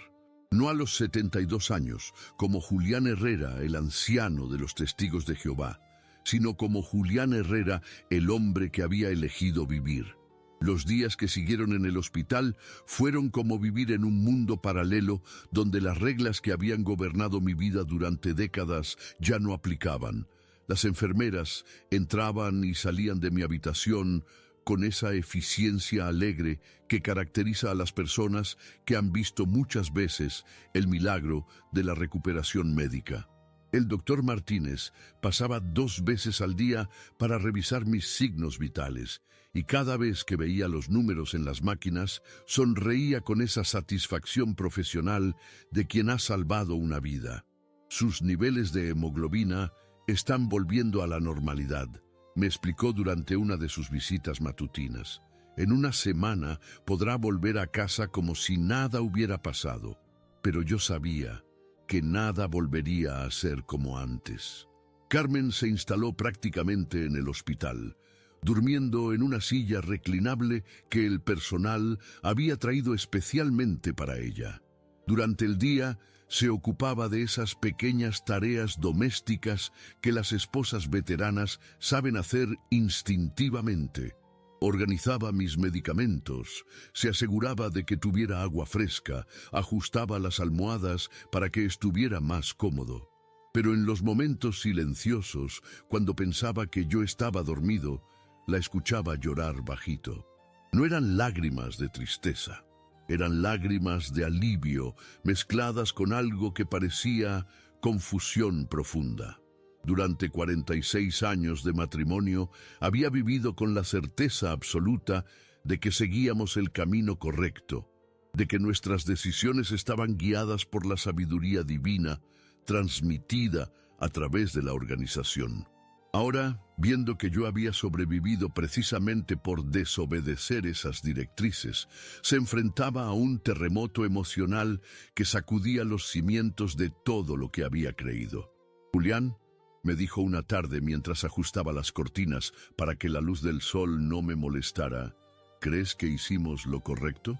No a los 72 años, como Julián Herrera, el anciano de los Testigos de Jehová, sino como Julián Herrera, el hombre que había elegido vivir. Los días que siguieron en el hospital fueron como vivir en un mundo paralelo donde las reglas que habían gobernado mi vida durante décadas ya no aplicaban. Las enfermeras entraban y salían de mi habitación con esa eficiencia alegre que caracteriza a las personas que han visto muchas veces el milagro de la recuperación médica. El doctor Martínez pasaba 2 veces al día para revisar mis signos vitales, y cada vez que veía los números en las máquinas, sonreía con esa satisfacción profesional de quien ha salvado una vida. Sus niveles de hemoglobina están volviendo a la normalidad, me explicó durante una de sus visitas matutinas. En una semana podrá volver a casa como si nada hubiera pasado, pero yo sabía que nada volvería a ser como antes. Carmen se instaló prácticamente en el hospital, durmiendo en una silla reclinable que el personal había traído especialmente para ella. Durante el día se ocupaba de esas pequeñas tareas domésticas que las esposas veteranas saben hacer instintivamente. Organizaba mis medicamentos, se aseguraba de que tuviera agua fresca, ajustaba las almohadas para que estuviera más cómodo. Pero en los momentos silenciosos, cuando pensaba que yo estaba dormido, La escuchaba llorar bajito. No eran lágrimas de tristeza, eran lágrimas de alivio mezcladas con algo que parecía confusión profunda. Durante 46 años de matrimonio había vivido con la certeza absoluta de que seguíamos el camino correcto, de que nuestras decisiones estaban guiadas por la sabiduría divina transmitida a través de la organización. Ahora, viendo que yo había sobrevivido precisamente por desobedecer esas directrices, se enfrentaba a un terremoto emocional que sacudía los cimientos de todo lo que había creído. Julián, me dijo una tarde mientras ajustaba las cortinas para que la luz del sol no me molestara, ¿crees que hicimos lo correcto?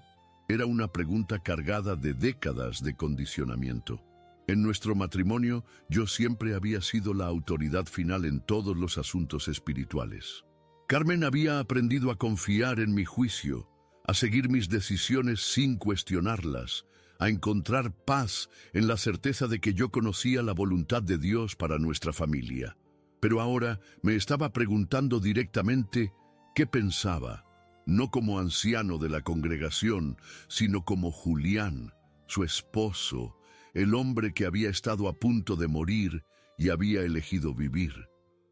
Era una pregunta cargada de décadas de condicionamiento. En nuestro matrimonio, yo siempre había sido la autoridad final en todos los asuntos espirituales. Carmen había aprendido a confiar en mi juicio, a seguir mis decisiones sin cuestionarlas, a encontrar paz en la certeza de que yo conocía la voluntad de Dios para nuestra familia. Pero ahora me estaba preguntando directamente qué pensaba, no como anciano de la congregación, sino como Julián, su esposo, el hombre que había estado a punto de morir y había elegido vivir.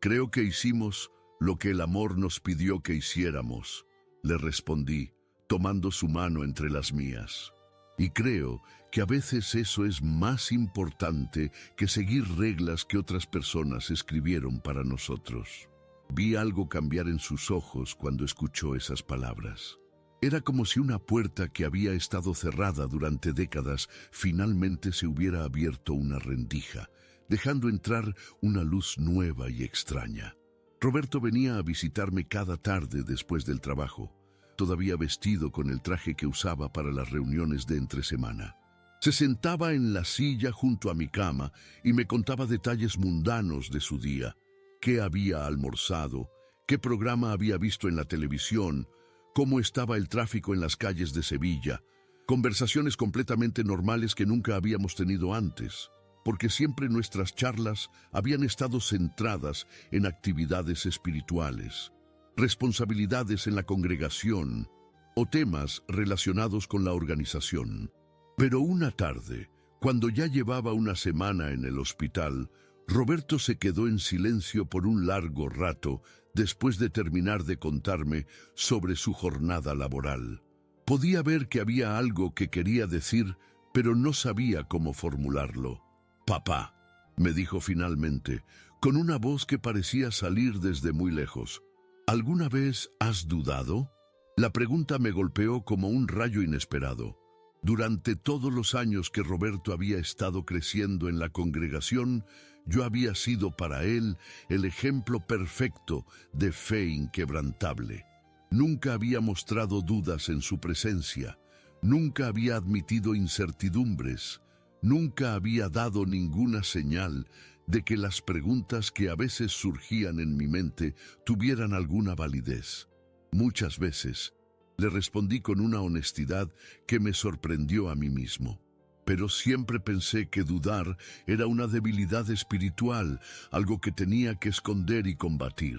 Creo que hicimos lo que el amor nos pidió que hiciéramos, le respondí, tomando su mano entre las mías. Y creo que a veces eso es más importante que seguir reglas que otras personas escribieron para nosotros. Vi algo cambiar en sus ojos cuando escuchó esas palabras. Era como si una puerta que había estado cerrada durante décadas finalmente se hubiera abierto una rendija, dejando entrar una luz nueva y extraña. Roberto venía a visitarme cada tarde después del trabajo, todavía vestido con el traje que usaba para las reuniones de entre semana. Se sentaba en la silla junto a mi cama y me contaba detalles mundanos de su día, qué había almorzado, qué programa había visto en la televisión, cómo estaba el tráfico en las calles de Sevilla, conversaciones completamente normales que nunca habíamos tenido antes, porque siempre nuestras charlas habían estado centradas en actividades espirituales, responsabilidades en la congregación o temas relacionados con la organización. Pero una tarde, cuando ya llevaba una semana en el hospital, Roberto se quedó en silencio por un largo rato después de terminar de contarme sobre su jornada laboral. Podía ver que había algo que quería decir, pero no sabía cómo formularlo. «Papá», me dijo finalmente, con una voz que parecía salir desde muy lejos. «¿Alguna vez has dudado?» La pregunta me golpeó como un rayo inesperado. Durante todos los años que Roberto había estado creciendo en la congregación, yo había sido para él el ejemplo perfecto de fe inquebrantable. Nunca había mostrado dudas en su presencia, nunca había admitido incertidumbres, nunca había dado ninguna señal de que las preguntas que a veces surgían en mi mente tuvieran alguna validez. Muchas veces le respondí con una honestidad que me sorprendió a mí mismo. Pero siempre pensé que dudar era una debilidad espiritual, algo que tenía que esconder y combatir.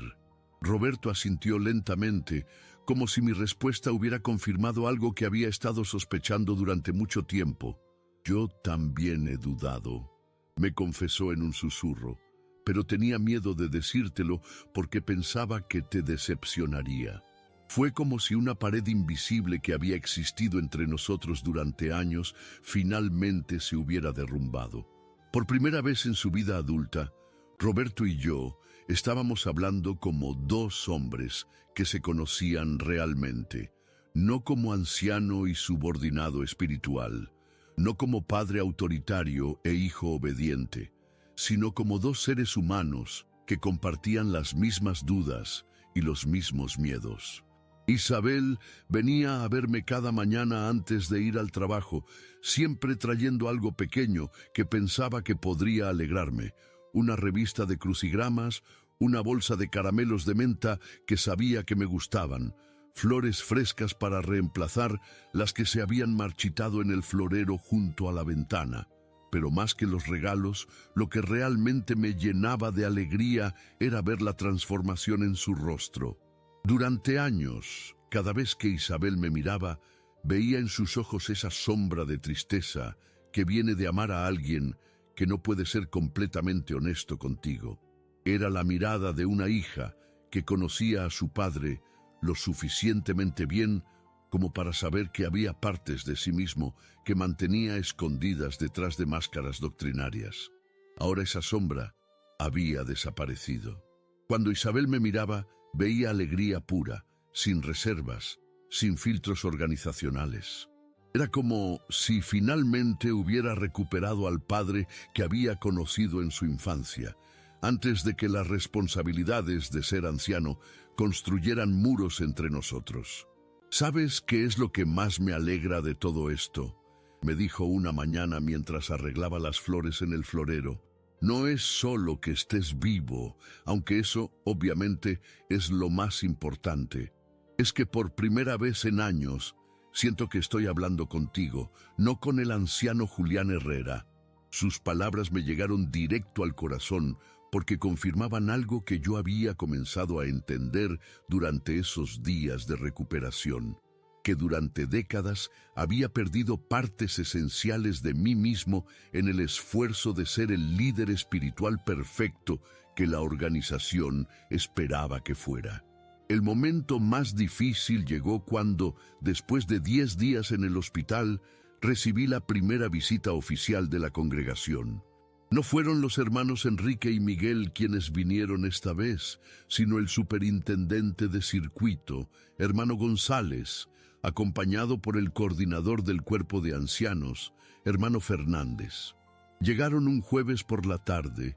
Roberto asintió lentamente, como si mi respuesta hubiera confirmado algo que había estado sospechando durante mucho tiempo. «Yo también he dudado», me confesó en un susurro, pero tenía miedo de decírtelo porque pensaba que te decepcionaría. Fue como si una pared invisible que había existido entre nosotros durante años finalmente se hubiera derrumbado. Por primera vez en su vida adulta, Roberto y yo estábamos hablando como dos hombres que se conocían realmente, no como anciano y subordinado espiritual, no como padre autoritario e hijo obediente, sino como dos seres humanos que compartían las mismas dudas y los mismos miedos. Isabel venía a verme cada mañana antes de ir al trabajo, siempre trayendo algo pequeño que pensaba que podría alegrarme, una revista de crucigramas, una bolsa de caramelos de menta que sabía que me gustaban, flores frescas para reemplazar las que se habían marchitado en el florero junto a la ventana. Pero más que los regalos, lo que realmente me llenaba de alegría era ver la transformación en su rostro. Durante años, cada vez que Isabel me miraba, veía en sus ojos esa sombra de tristeza que viene de amar a alguien que no puede ser completamente honesto contigo. Era la mirada de una hija que conocía a su padre lo suficientemente bien como para saber que había partes de sí mismo que mantenía escondidas detrás de máscaras doctrinarias. Ahora esa sombra había desaparecido. Cuando Isabel me miraba, veía alegría pura, sin reservas, sin filtros organizacionales. Era como si finalmente hubiera recuperado al padre que había conocido en su infancia, antes de que las responsabilidades de ser anciano construyeran muros entre nosotros. ¿Sabes qué es lo que más me alegra de todo esto?, me dijo una mañana mientras arreglaba las flores en el florero. No es solo que estés vivo, aunque eso, obviamente, es lo más importante. Es que por primera vez en años, siento que estoy hablando contigo, no con el anciano Julián Herrera. Sus palabras me llegaron directo al corazón porque confirmaban algo que yo había comenzado a entender durante esos días de recuperación, que durante décadas había perdido partes esenciales de mí mismo en el esfuerzo de ser el líder espiritual perfecto que la organización esperaba que fuera. El momento más difícil llegó cuando, después de 10 días en el hospital, recibí la primera visita oficial de la congregación. No fueron los hermanos Enrique y Miguel quienes vinieron esta vez, sino el superintendente de circuito, hermano González, acompañado por el coordinador del cuerpo de ancianos, hermano Fernández. Llegaron un jueves por la tarde,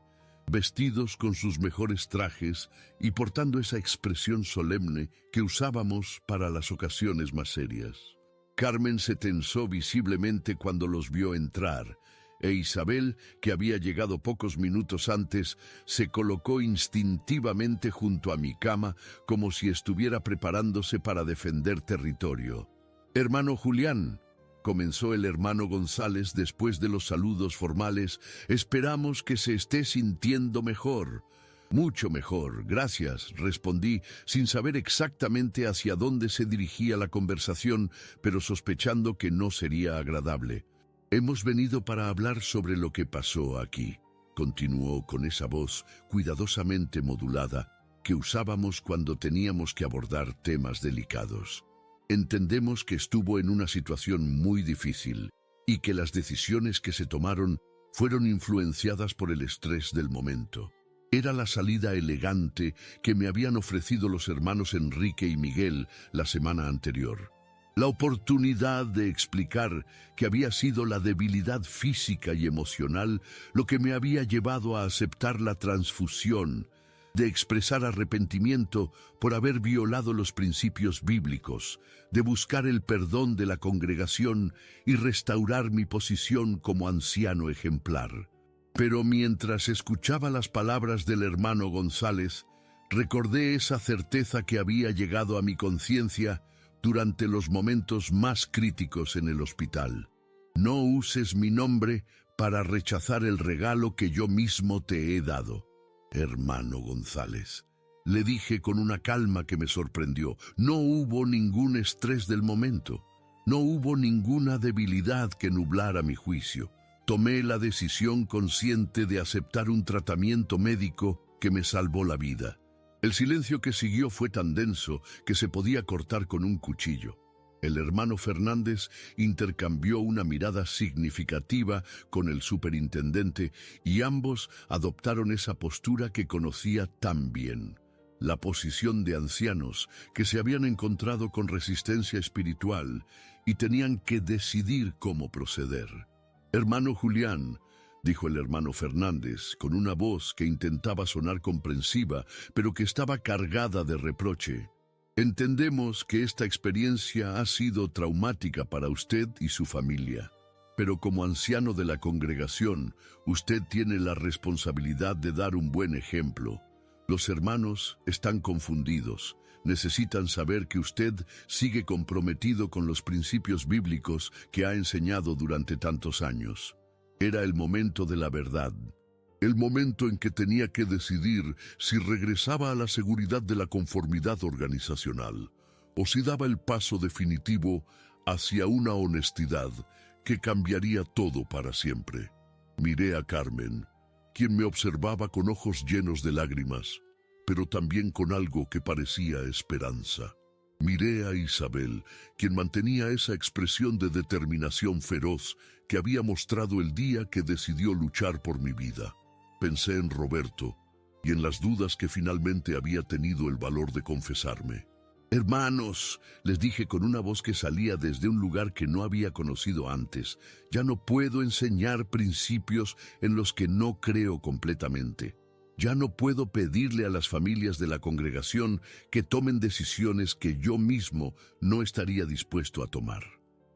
vestidos con sus mejores trajes y portando esa expresión solemne que usábamos para las ocasiones más serias. Carmen se tensó visiblemente cuando los vio entrar, e Isabel, que había llegado pocos minutos antes, se colocó instintivamente junto a mi cama como si estuviera preparándose para defender territorio. «Hermano Julián», comenzó el hermano González después de los saludos formales, «esperamos que se esté sintiendo mejor». «Mucho mejor, gracias», respondí, sin saber exactamente hacia dónde se dirigía la conversación, pero sospechando que no sería agradable. «Hemos venido para hablar sobre lo que pasó aquí», continuó con esa voz cuidadosamente modulada que usábamos cuando teníamos que abordar temas delicados. «Entendemos que estuvo en una situación muy difícil y que las decisiones que se tomaron fueron influenciadas por el estrés del momento. Era la salida elegante que me habían ofrecido los hermanos Enrique y Miguel la semana anterior. La oportunidad de explicar que había sido la debilidad física y emocional lo que me había llevado a aceptar la transfusión, de expresar arrepentimiento por haber violado los principios bíblicos, de buscar el perdón de la congregación y restaurar mi posición como anciano ejemplar. Pero mientras escuchaba las palabras del hermano González, recordé esa certeza que había llegado a mi conciencia durante los momentos más críticos en el hospital. «No uses mi nombre para rechazar el regalo que yo mismo te he dado, hermano González», le dije con una calma que me sorprendió. No hubo ningún estrés del momento, no hubo ninguna debilidad que nublara mi juicio. Tomé la decisión consciente de aceptar un tratamiento médico que me salvó la vida. El silencio que siguió fue tan denso que se podía cortar con un cuchillo. El hermano Fernández intercambió una mirada significativa con el superintendente y ambos adoptaron esa postura que conocía tan bien. La posición de ancianos que se habían encontrado con resistencia espiritual y tenían que decidir cómo proceder. «Hermano Julián», dijo el hermano Fernández, con una voz que intentaba sonar comprensiva, pero que estaba cargada de reproche. «Entendemos que esta experiencia ha sido traumática para usted y su familia, pero como anciano de la congregación, usted tiene la responsabilidad de dar un buen ejemplo. Los hermanos están confundidos. Necesitan saber que usted sigue comprometido con los principios bíblicos que ha enseñado durante tantos años». Era el momento de la verdad. El momento en que tenía que decidir si regresaba a la seguridad de la conformidad organizacional o si daba el paso definitivo hacia una honestidad que cambiaría todo para siempre. Miré a Carmen, quien me observaba con ojos llenos de lágrimas, pero también con algo que parecía esperanza. Miré a Isabel, quien mantenía esa expresión de determinación feroz que había mostrado el día que decidió luchar por mi vida. Pensé en Roberto y en las dudas que finalmente había tenido el valor de confesarme. «Hermanos», les dije con una voz que salía desde un lugar que no había conocido antes, «ya no puedo enseñar principios en los que no creo completamente. Ya no puedo pedirle a las familias de la congregación que tomen decisiones que yo mismo no estaría dispuesto a tomar».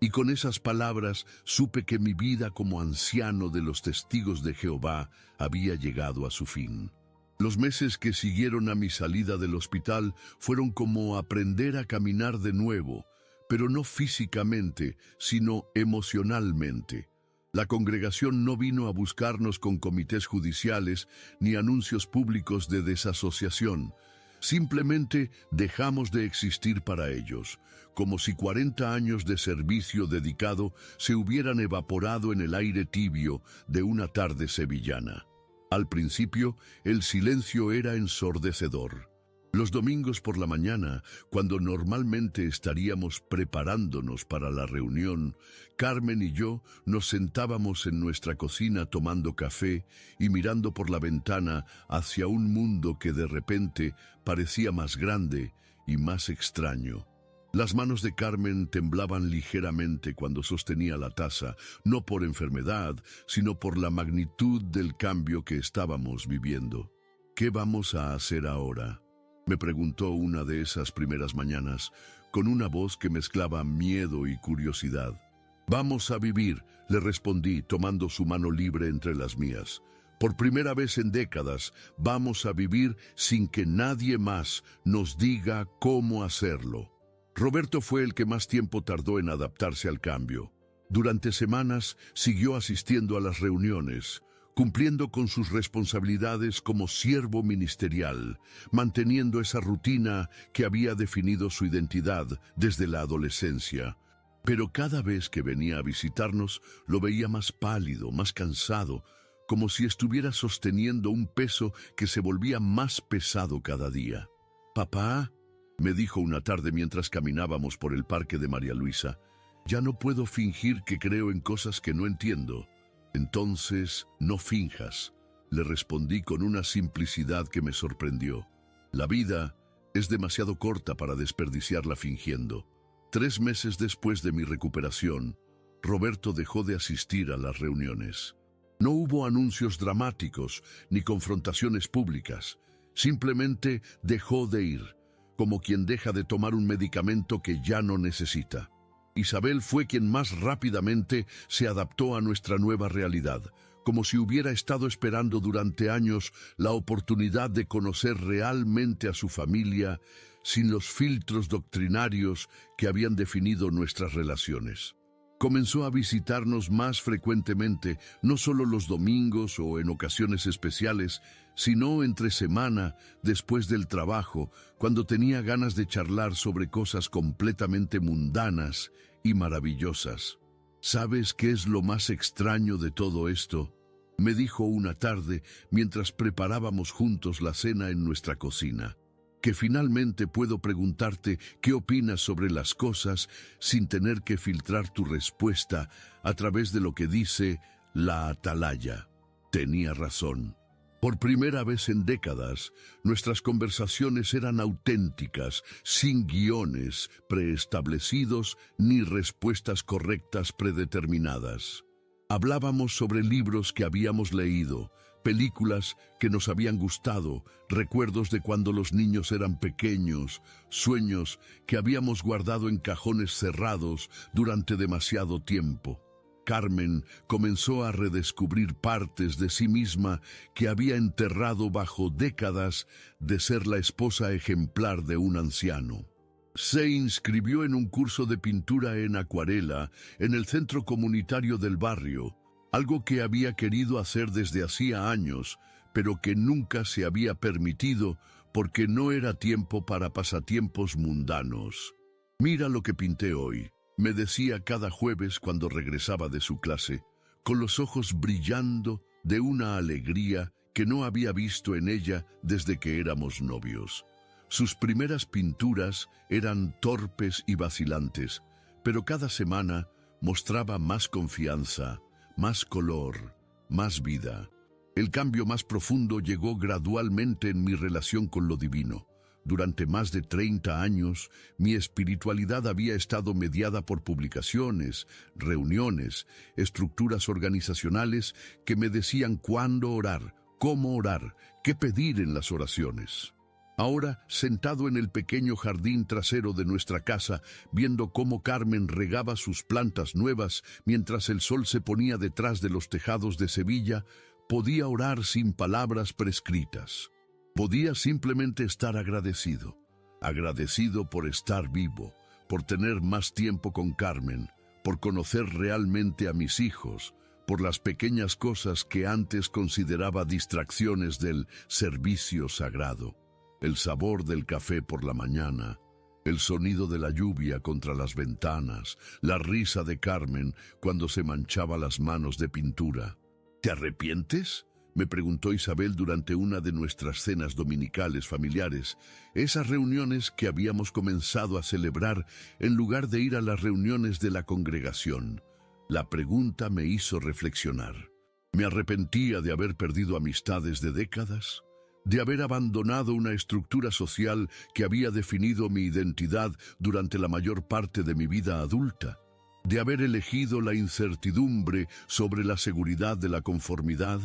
Y con esas palabras supe que mi vida como anciano de los Testigos de Jehová había llegado a su fin. Los meses que siguieron a mi salida del hospital fueron como aprender a caminar de nuevo, pero no físicamente, sino emocionalmente. La congregación no vino a buscarnos con comités judiciales ni anuncios públicos de desasociación. Simplemente dejamos de existir para ellos, como si 40 años de servicio dedicado se hubieran evaporado en el aire tibio de una tarde sevillana. Al principio, el silencio era ensordecedor. Los domingos por la mañana, cuando normalmente estaríamos preparándonos para la reunión, Carmen y yo nos sentábamos en nuestra cocina tomando café y mirando por la ventana hacia un mundo que de repente parecía más grande y más extraño. Las manos de Carmen temblaban ligeramente cuando sostenía la taza, no por enfermedad, sino por la magnitud del cambio que estábamos viviendo. «¿Qué vamos a hacer ahora?», me preguntó una de esas primeras mañanas, con una voz que mezclaba miedo y curiosidad. «Vamos a vivir», le respondí, tomando su mano libre entre las mías. «Por primera vez en décadas, vamos a vivir sin que nadie más nos diga cómo hacerlo». Roberto fue el que más tiempo tardó en adaptarse al cambio. Durante semanas siguió asistiendo a las reuniones, cumpliendo con sus responsabilidades como siervo ministerial, manteniendo esa rutina que había definido su identidad desde la adolescencia. Pero cada vez que venía a visitarnos, lo veía más pálido, más cansado, como si estuviera sosteniendo un peso que se volvía más pesado cada día. «Papá», me dijo una tarde mientras caminábamos por el parque de María Luisa, «ya no puedo fingir que creo en cosas que no entiendo». «Entonces, no finjas», le respondí con una simplicidad que me sorprendió. «La vida es demasiado corta para desperdiciarla fingiendo». 3 meses después de mi recuperación, Roberto dejó de asistir a las reuniones. No hubo anuncios dramáticos ni confrontaciones públicas. Simplemente dejó de ir, como quien deja de tomar un medicamento que ya no necesita. Isabel fue quien más rápidamente se adaptó a nuestra nueva realidad, como si hubiera estado esperando durante años la oportunidad de conocer realmente a su familia sin los filtros doctrinarios que habían definido nuestras relaciones. Comenzó a visitarnos más frecuentemente, no solo los domingos o en ocasiones especiales, sino entre semana, después del trabajo, cuando tenía ganas de charlar sobre cosas completamente mundanas y maravillosas. «¿Sabes qué es lo más extraño de todo esto?», me dijo una tarde mientras preparábamos juntos la cena en nuestra cocina. «Que finalmente puedo preguntarte qué opinas sobre las cosas sin tener que filtrar tu respuesta a través de lo que dice la atalaya». Tenía razón. Por primera vez en décadas, nuestras conversaciones eran auténticas, sin guiones preestablecidos ni respuestas correctas predeterminadas. Hablábamos sobre libros que habíamos leído, películas que nos habían gustado, recuerdos de cuando los niños eran pequeños, sueños que habíamos guardado en cajones cerrados durante demasiado tiempo. Carmen comenzó a redescubrir partes de sí misma que había enterrado bajo décadas de ser la esposa ejemplar de un anciano. Se inscribió en un curso de pintura en acuarela en el centro comunitario del barrio algo que había querido hacer desde hacía años, pero que nunca se había permitido porque no era tiempo para pasatiempos mundanos. Mira lo que pinté hoy, me decía cada jueves cuando regresaba de su clase, con los ojos brillando de una alegría que no había visto en ella desde que éramos novios. Sus primeras pinturas eran torpes y vacilantes, pero cada semana mostraba más confianza, más color, más vida. El cambio más profundo llegó gradualmente en mi relación con lo divino. Durante más de 30 años, mi espiritualidad había estado mediada por publicaciones, reuniones, estructuras organizacionales que me decían cuándo orar, cómo orar, qué pedir en las oraciones. Ahora, sentado en el pequeño jardín trasero de nuestra casa, viendo cómo Carmen regaba sus plantas nuevas mientras el sol se ponía detrás de los tejados de Sevilla, podía orar sin palabras prescritas. Podía simplemente estar agradecido. Agradecido por estar vivo, por tener más tiempo con Carmen, por conocer realmente a mis hijos, por las pequeñas cosas que antes consideraba distracciones del servicio sagrado. El sabor del café por la mañana, el sonido de la lluvia contra las ventanas, la risa de Carmen cuando se manchaba las manos de pintura. ¿Te arrepientes?, me preguntó Isabel durante una de nuestras cenas dominicales familiares, esas reuniones que habíamos comenzado a celebrar en lugar de ir a las reuniones de la congregación. La pregunta me hizo reflexionar. ¿Me arrepentía de haber perdido amistades de décadas? ¿De haber abandonado una estructura social que había definido mi identidad durante la mayor parte de mi vida adulta? ¿De haber elegido la incertidumbre sobre la seguridad de la conformidad?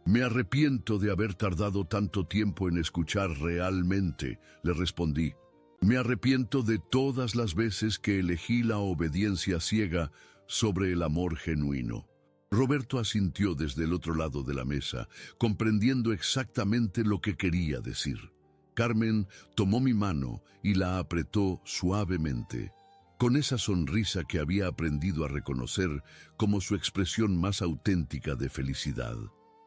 Me arrepiento de haber tardado tanto tiempo en escuchar realmente, le respondí. Me arrepiento de todas las veces que elegí la obediencia ciega sobre el amor genuino. Roberto asintió desde el otro lado de la mesa, comprendiendo exactamente lo que quería decir. Carmen tomó mi mano y la apretó suavemente, con esa sonrisa que había aprendido a reconocer como su expresión más auténtica de felicidad.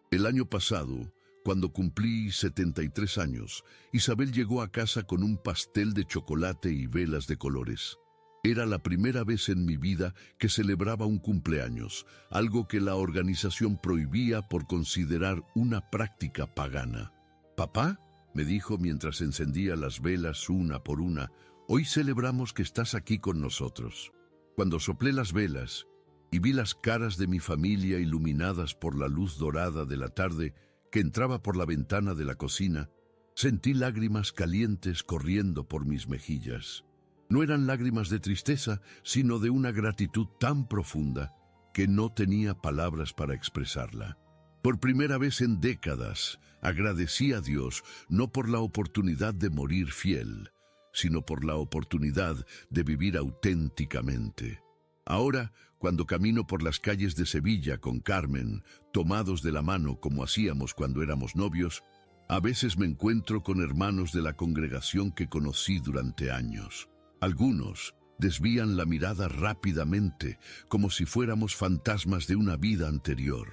El año pasado, cuando cumplí 73 años, Isabel llegó a casa con un pastel de chocolate y velas de colores. Era la primera vez en mi vida que celebraba un cumpleaños, algo que la organización prohibía por considerar una práctica pagana. «Papá», me dijo mientras encendía las velas una por una, «hoy celebramos que estás aquí con nosotros». Cuando soplé las velas y vi las caras de mi familia iluminadas por la luz dorada de la tarde que entraba por la ventana de la cocina, sentí lágrimas calientes corriendo por mis mejillas. No eran lágrimas de tristeza, sino de una gratitud tan profunda que no tenía palabras para expresarla. Por primera vez en décadas, agradecí a Dios no por la oportunidad de morir fiel, sino por la oportunidad de vivir auténticamente. Ahora, cuando camino por las calles de Sevilla con Carmen, tomados de la mano como hacíamos cuando éramos novios, a veces me encuentro con hermanos de la congregación que conocí durante años. Algunos desvían la mirada rápidamente, como si fuéramos fantasmas de una vida anterior.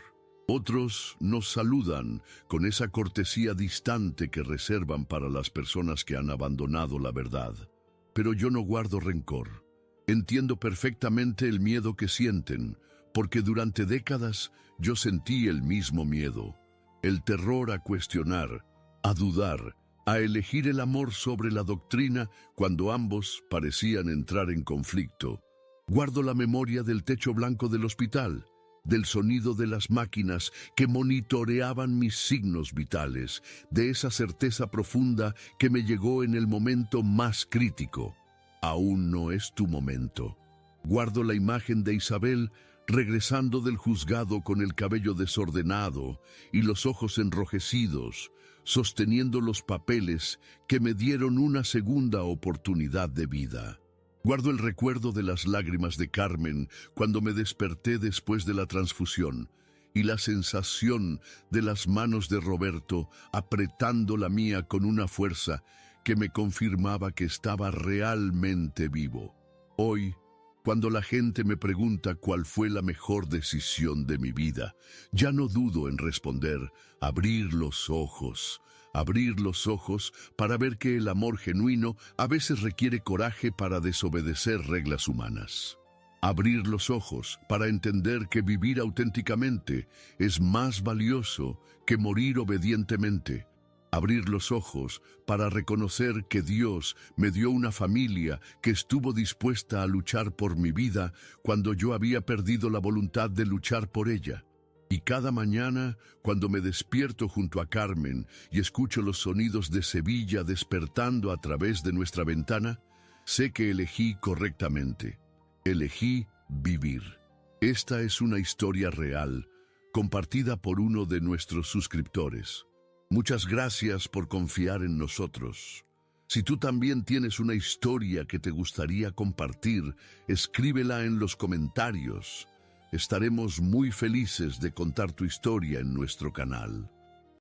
Otros nos saludan con esa cortesía distante que reservan para las personas que han abandonado la verdad. Pero yo no guardo rencor. Entiendo perfectamente el miedo que sienten, porque durante décadas yo sentí el mismo miedo. El terror a cuestionar, a dudar, a elegir el amor sobre la doctrina cuando ambos parecían entrar en conflicto. Guardo la memoria del techo blanco del hospital, del sonido de las máquinas que monitoreaban mis signos vitales, de esa certeza profunda que me llegó en el momento más crítico. Aún no es tu momento. Guardo la imagen de Isabel regresando del juzgado con el cabello desordenado y los ojos enrojecidos, sosteniendo los papeles que me dieron una segunda oportunidad de vida. Guardo el recuerdo de las lágrimas de Carmen cuando me desperté después de la transfusión y la sensación de las manos de Roberto apretando la mía con una fuerza que me confirmaba que estaba realmente vivo. Hoy Cuando la gente me pregunta cuál fue la mejor decisión de mi vida, ya no dudo en responder, abrir los ojos. Abrir los ojos para ver que el amor genuino a veces requiere coraje para desobedecer reglas humanas. Abrir los ojos para entender que vivir auténticamente es más valioso que morir obedientemente. Abrir los ojos para reconocer que Dios me dio una familia que estuvo dispuesta a luchar por mi vida cuando yo había perdido la voluntad de luchar por ella. Y cada mañana, cuando me despierto junto a Carmen y escucho los sonidos de Sevilla despertando a través de nuestra ventana, sé que elegí correctamente. Elegí vivir. Esta es una historia real, compartida por uno de nuestros suscriptores. Muchas gracias por confiar en nosotros. Si tú también tienes una historia que te gustaría compartir, escríbela en los comentarios. Estaremos muy felices de contar tu historia en nuestro canal.